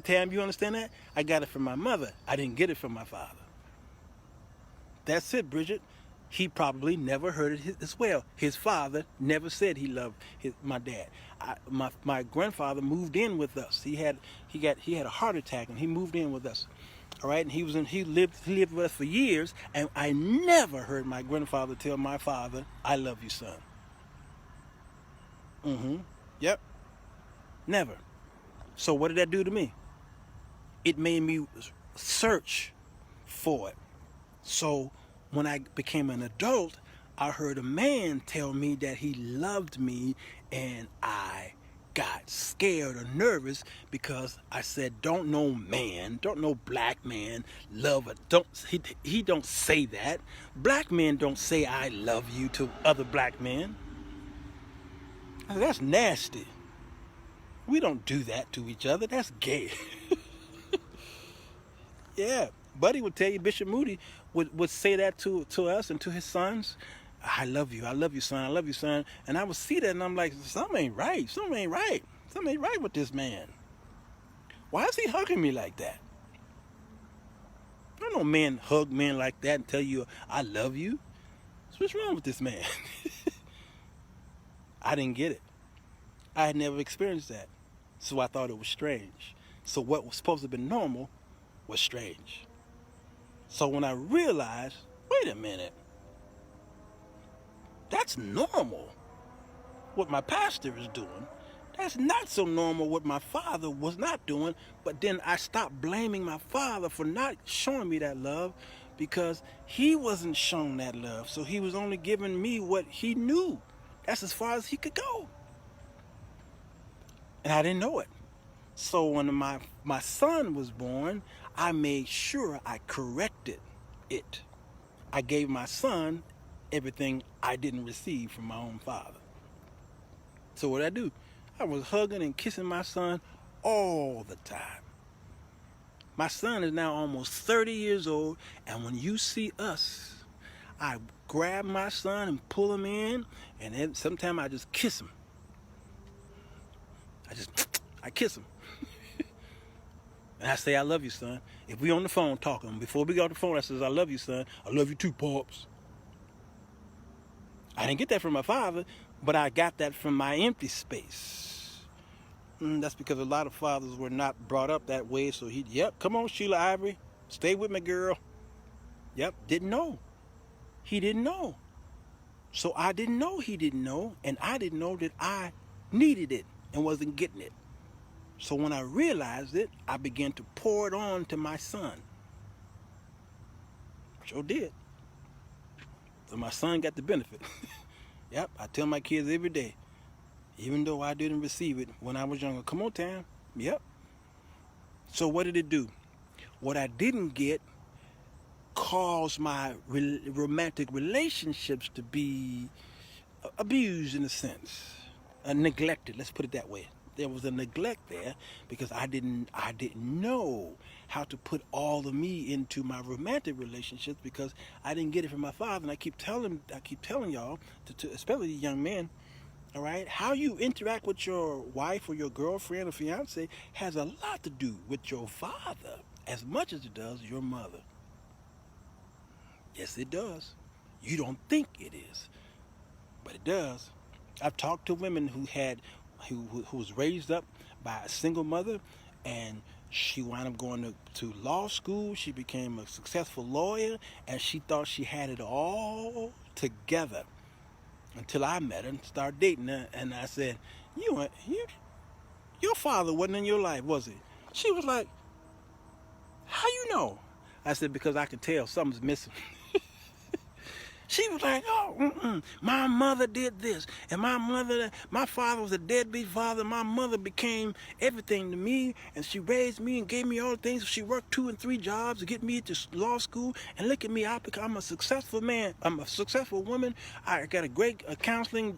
Speaker 1: Tam, you understand that? I got it from my mother. I didn't get it from my father. That's it, Bridget. He probably never heard it as well. His father never said he loved my dad. My grandfather moved in with us. He had a heart attack and he moved in with us. All right, and he lived with us for years, and I never heard my grandfather tell my father, "I love you, son." Yep. Never. So what did that do to me? It made me search for it. So when I became an adult, I heard a man tell me that he loved me, and I got scared or nervous because I said, don't no black man love it. He don't say that. Black men don't say I love you to other black men. I said, that's nasty. We don't do that to each other. That's gay. Yeah, Buddy would tell you, Bishop Moody would say that to us and to his sons. I love you, son, I love you, son. And I would see that and I'm like, something ain't right with this man. Why is he hugging me like that? I don't know men hug men like that and tell you, I love you. So what's wrong with this man? I didn't get it. I had never experienced that. So I thought it was strange. So what was supposed to have been normal was strange. So when I realized, wait a minute, that's normal, what my pastor is doing. That's not so normal what my father was not doing. But then I stopped blaming my father for not showing me that love, because he wasn't shown that love. So he was only giving me what he knew. That's as far as he could go. And I didn't know it. So when my son was born, I made sure I corrected it. I gave my son everything I didn't receive from my own father. So what did I do? I was hugging and kissing my son all the time. My son is now almost 30 years old, and when you see us, I grab my son and pull him in, and then sometimes I just kiss him. I kiss him. And I say, I love you, son. If we on the phone talking, before we get off the phone, I says, I love you, son. I love you too, Pops. I didn't get that from my father, but I got that from my empty space. That's because a lot of fathers were not brought up that way. So come on, Sheila Ivory. Stay with me, girl. Yep, didn't know. He didn't know. So I didn't know he didn't know, and I didn't know that I needed it and wasn't getting it. So when I realized it, I began to pour it on to my son. Sure did. So my son got the benefit. Yep, I tell my kids every day, even though I didn't receive it when I was younger. Come on, Tam. Yep. So what did it do? What I didn't get caused my romantic relationships to be abused in a sense, neglected. Let's put it that way. There was a neglect there because I didn't know how to put all of me into my romantic relationships because I didn't get it from my father. And I keep telling y'all, to especially young men, all right, how you interact with your wife or your girlfriend or fiance has a lot to do with your father as much as it does your mother. Yes, it does. You don't think it is, but it does. I've talked to women who was raised up by a single mother, and she wound up going to law school. She became a successful lawyer, and she thought she had it all together until I met her and started dating her. And I said, your father wasn't in your life, was he? She was like, how you know? I said, because I could tell something's missing. She was like, oh, my mother did this. And my father was a deadbeat father. My mother became everything to me. And she raised me and gave me all the things. She worked 2 and 3 jobs to get me to law school. And look at me, I'm a successful man. I'm a successful woman. I got a great counseling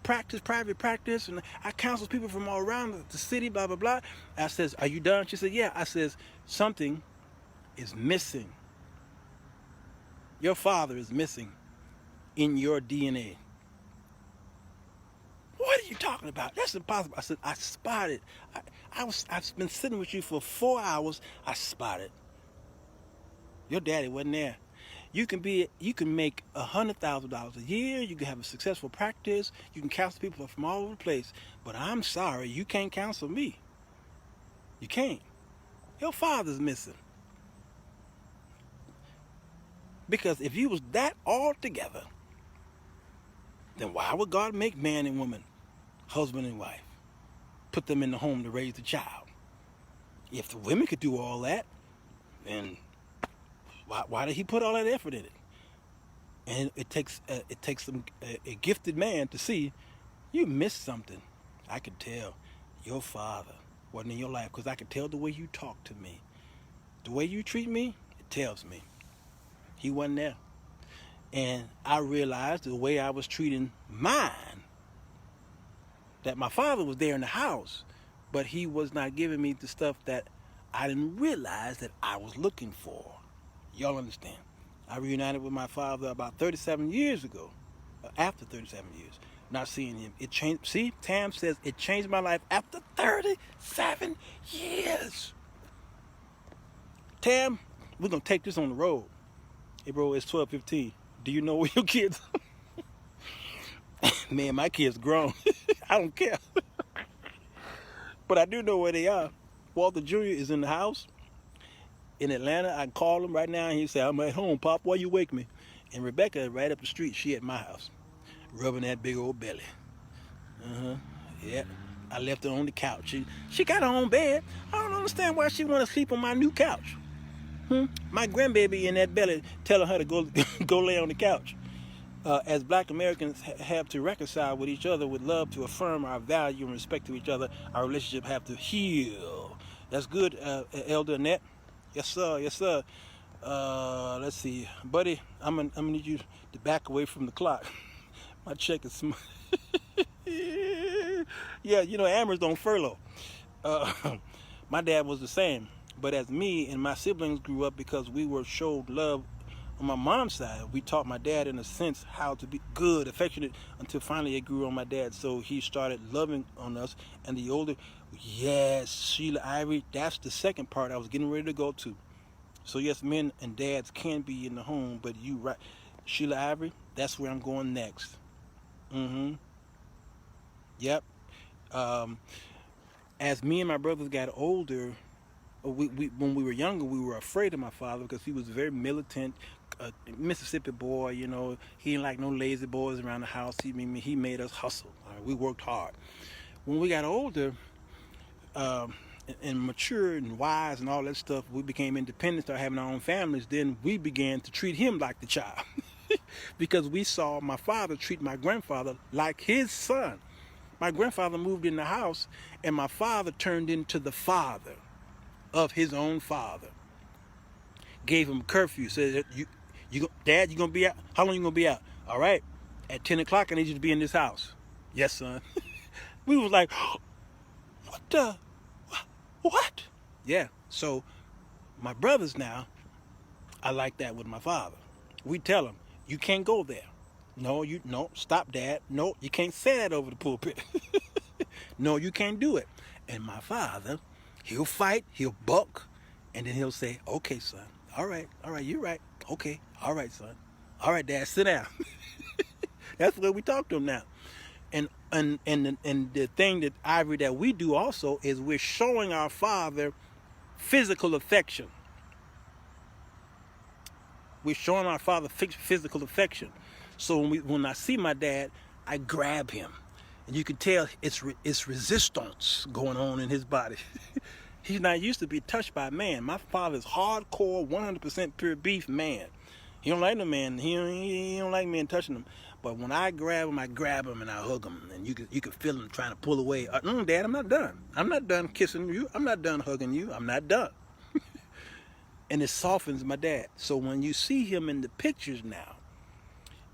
Speaker 1: private practice. And I counsel people from all around the city, blah, blah, blah. I says, are you done? She said, yeah. I says, something is missing. Your father is missing in your DNA. What are you talking about? That's impossible. I said, I spotted. I've been sitting with you for 4 hours. I spotted. Your daddy wasn't there. You can make $100,000 a year. You can have a successful practice. You can counsel people from all over the place. But I'm sorry, you can't counsel me. You can't. Your father's missing. Because if you was that all together, then why would God make man and woman, husband and wife, put them in the home to raise the child? If the women could do all that, then why did he put all that effort in it? And it takes a gifted man to see you missed something. I could tell your father wasn't in your life because I could tell the way you talk to me. The way you treat me, it tells me. He wasn't there. And I realized the way I was treating mine, that my father was there in the house, but he was not giving me the stuff that I didn't realize that I was looking for. Y'all understand? I reunited with my father about 37 years ago, after 37 years, not seeing him. It changed. See, Tam says it changed my life after 37 years. Tam, we're going to take this on the road. Hey, bro, it's 12:15. Do you know where your kids are? Man, my kids grown. I don't care. But I do know where they are. Walter Jr. is in the house in Atlanta. I can call him right now and he say, I'm at home, Pop. Why you wake me? And Rebecca, right up the street, she at my house, rubbing that big old belly. Yeah. I left her on the couch. She got her own bed. I don't understand why she want to sleep on my new couch. My grandbaby in that belly telling her to go lay on the couch. As Black Americans have to reconcile with each other with love to affirm our value and respect to each other, our relationship have to heal. That's good, Elder Annette. Yes, sir. Yes, sir. Let's see. Buddy, I'm gonna need you to back away from the clock. My check is small. Yeah, Amherst on furlough. My dad was the same. But as me and my siblings grew up, because we were showed love on my mom's side, we taught my dad, in a sense, how to be good, affectionate, until finally it grew on my dad. So he started loving on us. And the older, yes, Sheila Ivory, that's the second part I was getting ready to go to. So yes, men and dads can be in the home, but you right, Sheila Ivory, that's where I'm going next. Yep. As me and my brothers got older, when we were younger, we were afraid of my father because he was very militant, Mississippi boy. He didn't like no lazy boys around the house. He made us hustle. We worked hard. When we got older, and mature and wise and all that stuff, we became independent, started having our own families, then we began to treat him like the child. Because we saw my father treat my grandfather like his son. My grandfather moved in the house, and my father turned into the father of his own father. Gave him curfew. Said, Dad, you gonna be out? How long you gonna be out? All right, at 10 o'clock, I need you to be in this house. Yes, son. We was like, what the? What? Yeah. So my brothers now, I like that with my father. We tell him, you can't go there. No, stop, Dad. No, you can't say that over the pulpit. No, you can't do it. And my father, he'll fight, he'll buck, and then he'll say, okay, son. All right, you're right. Okay, all right, son. All right, Dad, sit down. That's the way we talk to him now. And the thing that Ivory that we do also is we're showing our father physical affection. We're showing our father physical affection. So when I see my dad, I grab him, and you can tell it's resistance going on in his body. He's not used to be touched by a man. My father's hardcore, 100% pure beef man. He don't like no man. He don't like men touching him. But when I grab him and I hug him, and you can feel him trying to pull away. Dad, I'm not done. I'm not done kissing you. I'm not done hugging you. I'm not done. And it softens my dad. So when you see him in the pictures now,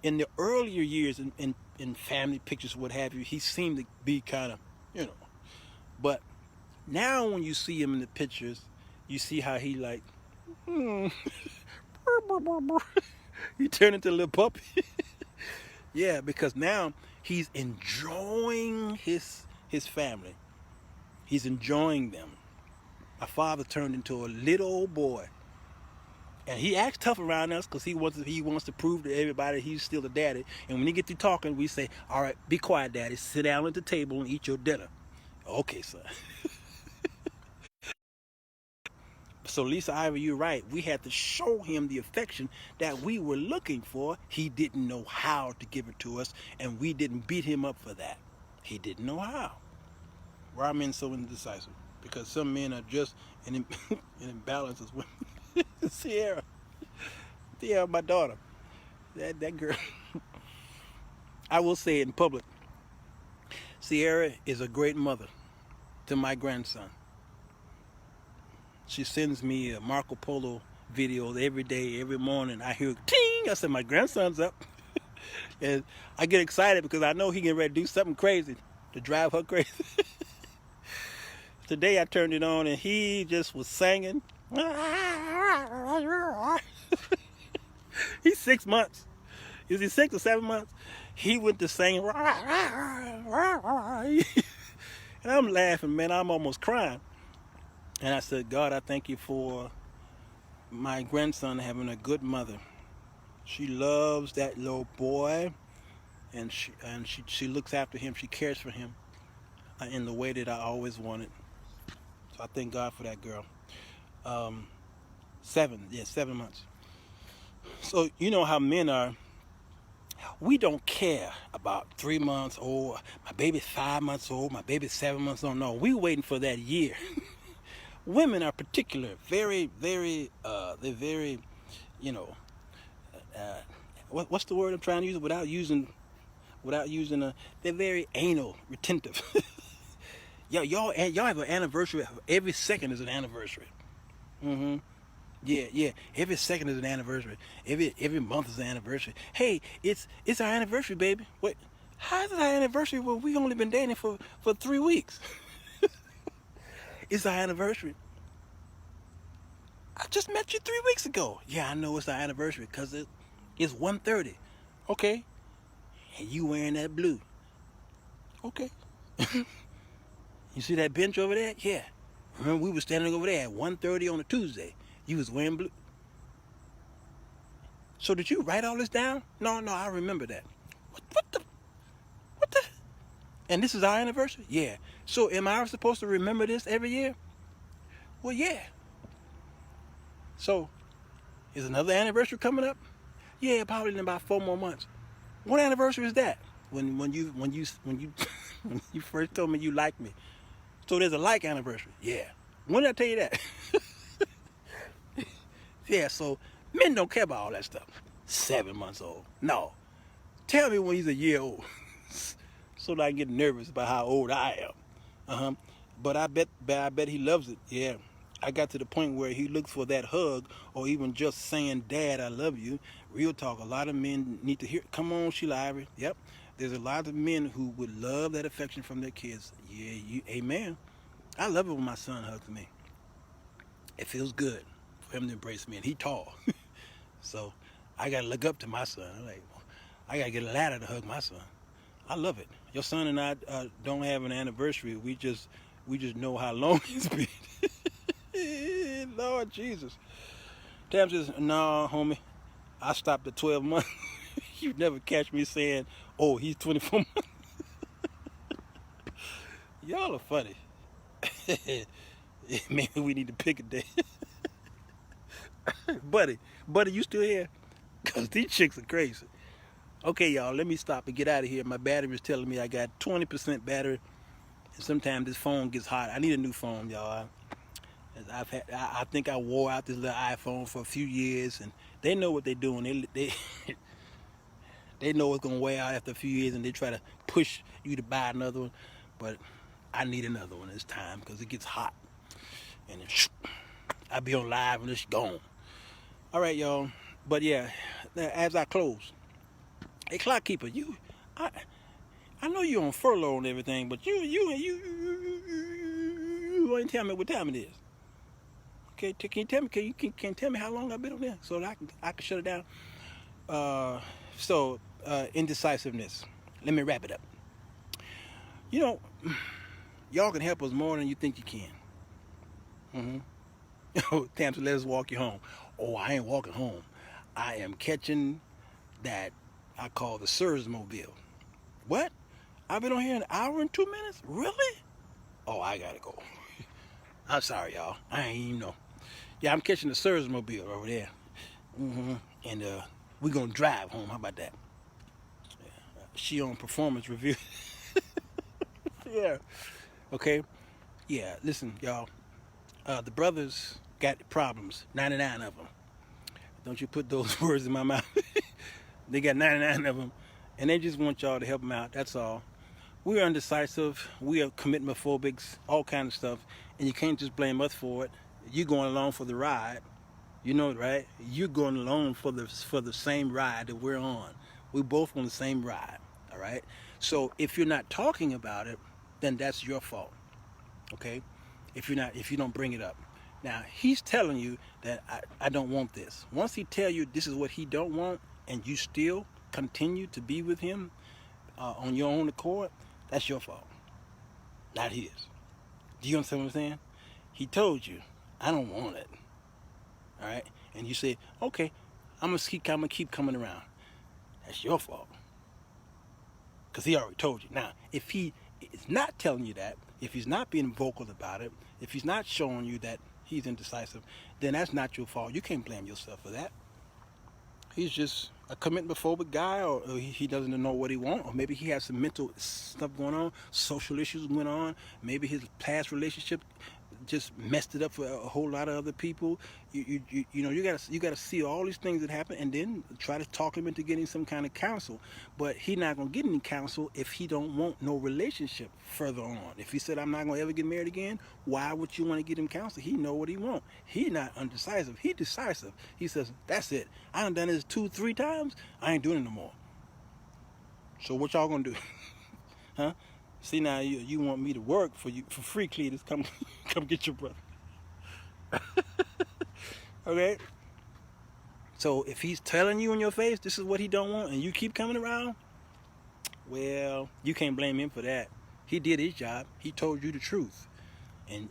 Speaker 1: in the earlier years in family pictures, what have you, he seemed to be kind of, But now when you see him in the pictures, you see how he like, he turned into a little puppy. Yeah, because now he's enjoying his family. He's enjoying them. My father turned into a little old boy. And he acts tough around us because he wants to prove to everybody he's still a daddy. And when he get through talking, we say, all right, be quiet, Daddy. Sit down at the table and eat your dinner. Okay, son. So Lisa Ivy, you're right. We had to show him the affection that we were looking for. He didn't know how to give it to us, and we didn't beat him up for that. He didn't know how. Why are men so indecisive? Because some men are just in imbalance as women. Sierra, my daughter, that girl. I will say it in public. Sierra is a great mother to my grandson. She sends me a Marco Polo video every day, every morning. I hear ting. I said, my grandson's up. And I get excited because I know he getting ready to do something crazy to drive her crazy. Today I turned it on and he just was singing. He's 6 months. Is he 6 or 7 months? He went to singing. And I'm laughing, man. I'm almost crying. And I said, God, I thank you for my grandson having a good mother. She loves that little boy, and she looks after him. She cares for him in the way that I always wanted. So I thank God for that girl. 7 months. So you know how men are. We don't care about 3 months old. My baby's 5 months old. My baby's 7 months old. No, we waiting for that year. Women are particular, very, very, they're very, what's the word I'm trying to use without using they're very anal retentive. y'all have an anniversary. Every second is an anniversary. Mm-hmm. Yeah. Every second is an anniversary. Every month is an anniversary. Hey, it's our anniversary, baby. Wait, how is it our anniversary when we only been dating for 3 weeks? It's our anniversary. I just met you 3 weeks ago. Yeah, I know it's our anniversary because it's 1:30. Okay. And you wearing that blue. Okay. You see that bench over there? Yeah. Remember we were standing over there at 1:30 on a Tuesday. You was wearing blue. So did you write all this down? No, I remember that. What the? And this is our anniversary? Yeah. So am I supposed to remember this every year? Well, yeah. So, is another anniversary coming up? Yeah, probably in about 4 more months. What anniversary is that? When you when you first told me you liked me. So there's a like anniversary. Yeah. When did I tell you that? Yeah, so men don't care about all that stuff. 7 months old. No. Tell me when he's a year old. So that I get nervous about how old I am. But I bet he loves it. Yeah. I got to the point where he looks for that hug or even just saying, Dad, I love you. Real talk, a lot of men need to hear. Come on, Sheila Ivory. Yep. There's a lot of men who would love that affection from their kids. Yeah, amen. I love it when my son hugs me. It feels good for him to embrace me, and he tall. So I got to look up to my son. I got to get a ladder to hug my son. I love it. Your son and I don't have an anniversary. We just know how long it's been. Lord Jesus. Tam says, no, homie, I stopped at 12 months. You never catch me saying, oh, he's 24 months. Y'all are funny. Maybe we need to pick a day. Buddy, you still here? Because these chicks are crazy. Okay, y'all, let me stop and get out of here. My battery is telling me I got 20% battery. And sometimes this phone gets hot. I need a new phone, y'all. I think I wore out this little iPhone for a few years, and they know what they're doing. They know it's going to wear out after a few years, and they try to push you to buy another one. But I need another one this time because it gets hot. And I'll be on live and it's gone. All right, y'all. But yeah, as I close, hey, clock keeper, I know you're on furlough and everything, but you ain't tell me what time it is. Okay, can you tell me? Can you tell me how long I've been on there so that I can shut it down? Indecisiveness. Let me wrap it up. You know, y'all can help us more than you think you can. Oh, Tam said, let us walk you home. Oh, I ain't walking home. I am catching that I call the Sirwalterj. What? I've been on here an hour and 2 minutes? Really? Oh, I gotta go. I'm sorry, y'all. I ain't even know. Yeah, I'm catching the Sirwalterj over there. And we're gonna drive home. How about that? She on performance review. Yeah. Okay. Yeah. Listen, y'all. The brothers got problems. 99 of them. Don't you put those words in my mouth. They got 99 of them, and they just want y'all to help them out. That's all. We're undecisive. We are commitment phobics. All kind of stuff, and you can't just blame us for it. You're going along for the ride. You know it, right? You're going along for the same ride that we're on. We're both on the same ride. All right. So if you're not talking about it, then that's your fault. Okay. If you don't bring it up. Now he's telling you that I don't want this. Once he tell you this is what he don't want, and you still continue to be with him on your own accord, that's your fault, not his. Do you understand what I'm saying? He told you, I don't want it. All right, and you say, okay, I'm gonna keep coming around. That's your fault, because he already told you. Now, if he is not telling you that, if he's not being vocal about it, if he's not showing you that he's indecisive, then that's not your fault. You can't blame yourself for that. He's just a commitment phobic guy, or he doesn't know what he wants, or maybe he has some mental stuff going on, social issues going on. Maybe his past relationship just messed it up for a whole lot of other people. You gotta see all these things that happen, and then try to talk him into getting some kind of counsel. But he not gonna get any counsel if he don't want no relationship further on. If he said, I'm not gonna ever get married again, why would you want to get him counsel? He know what he want. He not undecisive. He decisive. He says, that's it. I done this 2-3 times. I ain't doing it no more. So what y'all gonna do? Huh? See, now you want me to work for you for free, Cletus. Come get your brother. Okay? So if he's telling you in your face this is what he don't want, and you keep coming around, well, you can't blame him for that. He did his job. He told you the truth. And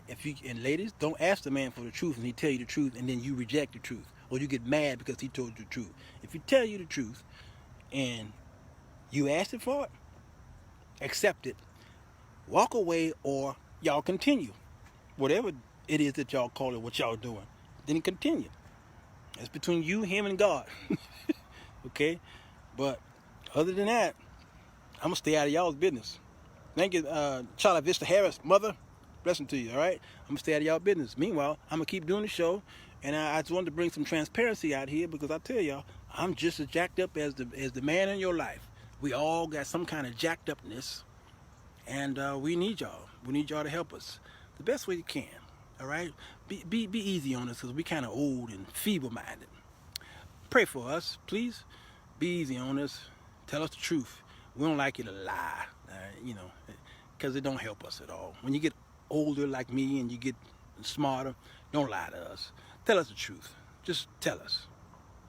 Speaker 1: ladies, don't ask the man for the truth and he tell you the truth and then you reject the truth, or you get mad because he told you the truth. If he tell you the truth and you asked it for it, accept it. Walk away, or y'all continue. Whatever it is that y'all call it, what y'all doing, then continue. That's between you, him, and God. Okay? But other than that, I'm going to stay out of y'all's business. Thank you, Charlotte Vista Harris, mother. Blessing to you, all right? I'm going to stay out of y'all business. Meanwhile, I'm going to keep doing the show, and I just wanted to bring some transparency out here because I tell y'all, I'm just as jacked up as the man in your life. We all got some kind of jacked upness, and we need y'all. We need y'all to help us the best way you can, all right? Be easy on us because we kind of old and feeble-minded. Pray for us, please. Be easy on us. Tell us the truth. We don't like you to lie, because it don't help us at all. When you get older like me and you get smarter, don't lie to us. Tell us the truth. Just tell us.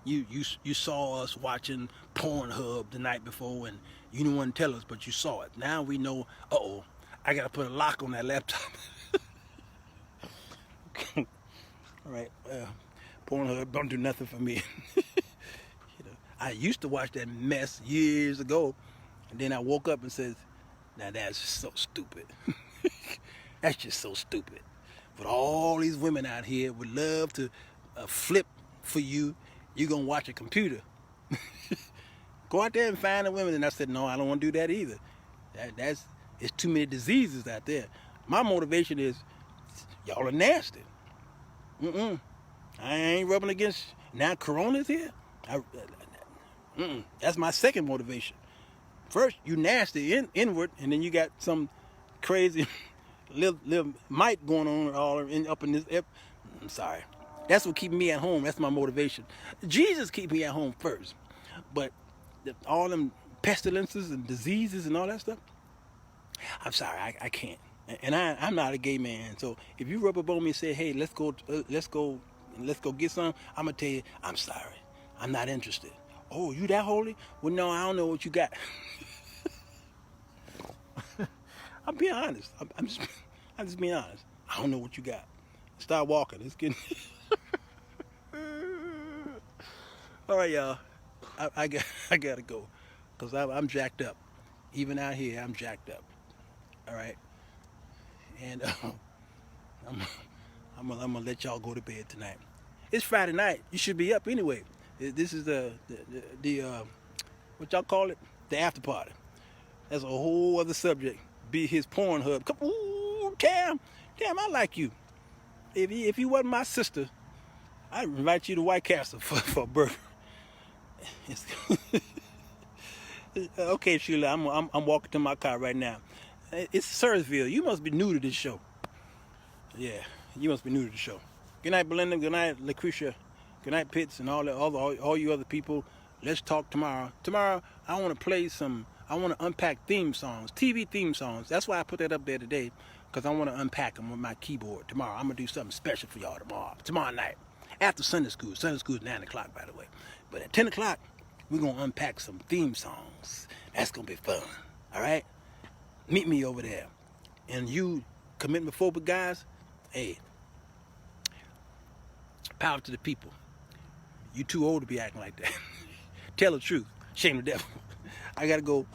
Speaker 1: You saw us watching Pornhub the night before and you didn't want to tell us, but you saw it. Now we know, uh-oh, I got to put a lock on that laptop. All right, Pornhub don't do nothing for me. I used to watch that mess years ago, and then I woke up and said, now that's just so stupid. That's just so stupid. But all these women out here would love to flip for you. You're going to watch a computer. Go out there and find the women. And I said, no, I don't want to do that either. It's too many diseases out there. My motivation is, y'all are nasty. I ain't rubbing against, now Corona's here. That's my second motivation. First, you nasty inward, and then you got some crazy little mic going on up in this. I'm sorry. That's what keeps me at home. That's my motivation. Jesus keep me at home first, but all them pestilences and diseases and all that stuff, I'm sorry, I can't. And I'm not a gay man, so if you rub up on me and say, hey, let's go get some, I'm gonna tell you, I'm sorry, I'm not interested. Oh, you that holy? Well, no, I don't know what you got. I'm being honest. I'm just being honest. I don't know what you got. Start walking. It's getting. All right, y'all. I gotta go, cause I'm jacked up. Even out here, I'm jacked up. All right. And I'm gonna let y'all go to bed tonight. It's Friday night. You should be up anyway. This is the what y'all call it? The after party. That's a whole other subject. Be his Pornhub. Come, ooh, damn, I like you. If you wasn't my sister, I'd invite you to White Castle for a burger. Okay, Sheila, I'm walking to my car right now. It's Sirwalterj. You must be new to this show. Yeah, you must be new to the show. Good night, Belinda. Good night, Lucretia. Good night, Pitts, and all you other people. Let's talk tomorrow. Tomorrow, I want to play I want to unpack theme songs, TV theme songs. That's why I put that up there today, because I want to unpack them with my keyboard. Tomorrow, I'm going to do something special for y'all tomorrow night. After Sunday school. Sunday school is 9 o'clock, by the way. But at 10 o'clock, we're going to unpack some theme songs. That's going to be fun. All right? Meet me over there. And you commitment phobic guys, hey, power to the people. You too old to be acting like that. Tell the truth. Shame the devil. I got to go.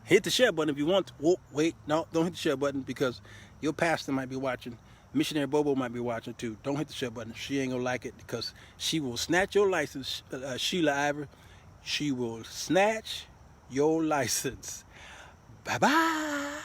Speaker 1: Hit the share button if you want to. Whoa, wait, no, don't hit the share button because your pastor might be watching. Missionary Bobo might be watching too. Don't hit the share button. She ain't going to like it because she will snatch your license, Sheila Ivor. She will snatch your license. Bye-bye.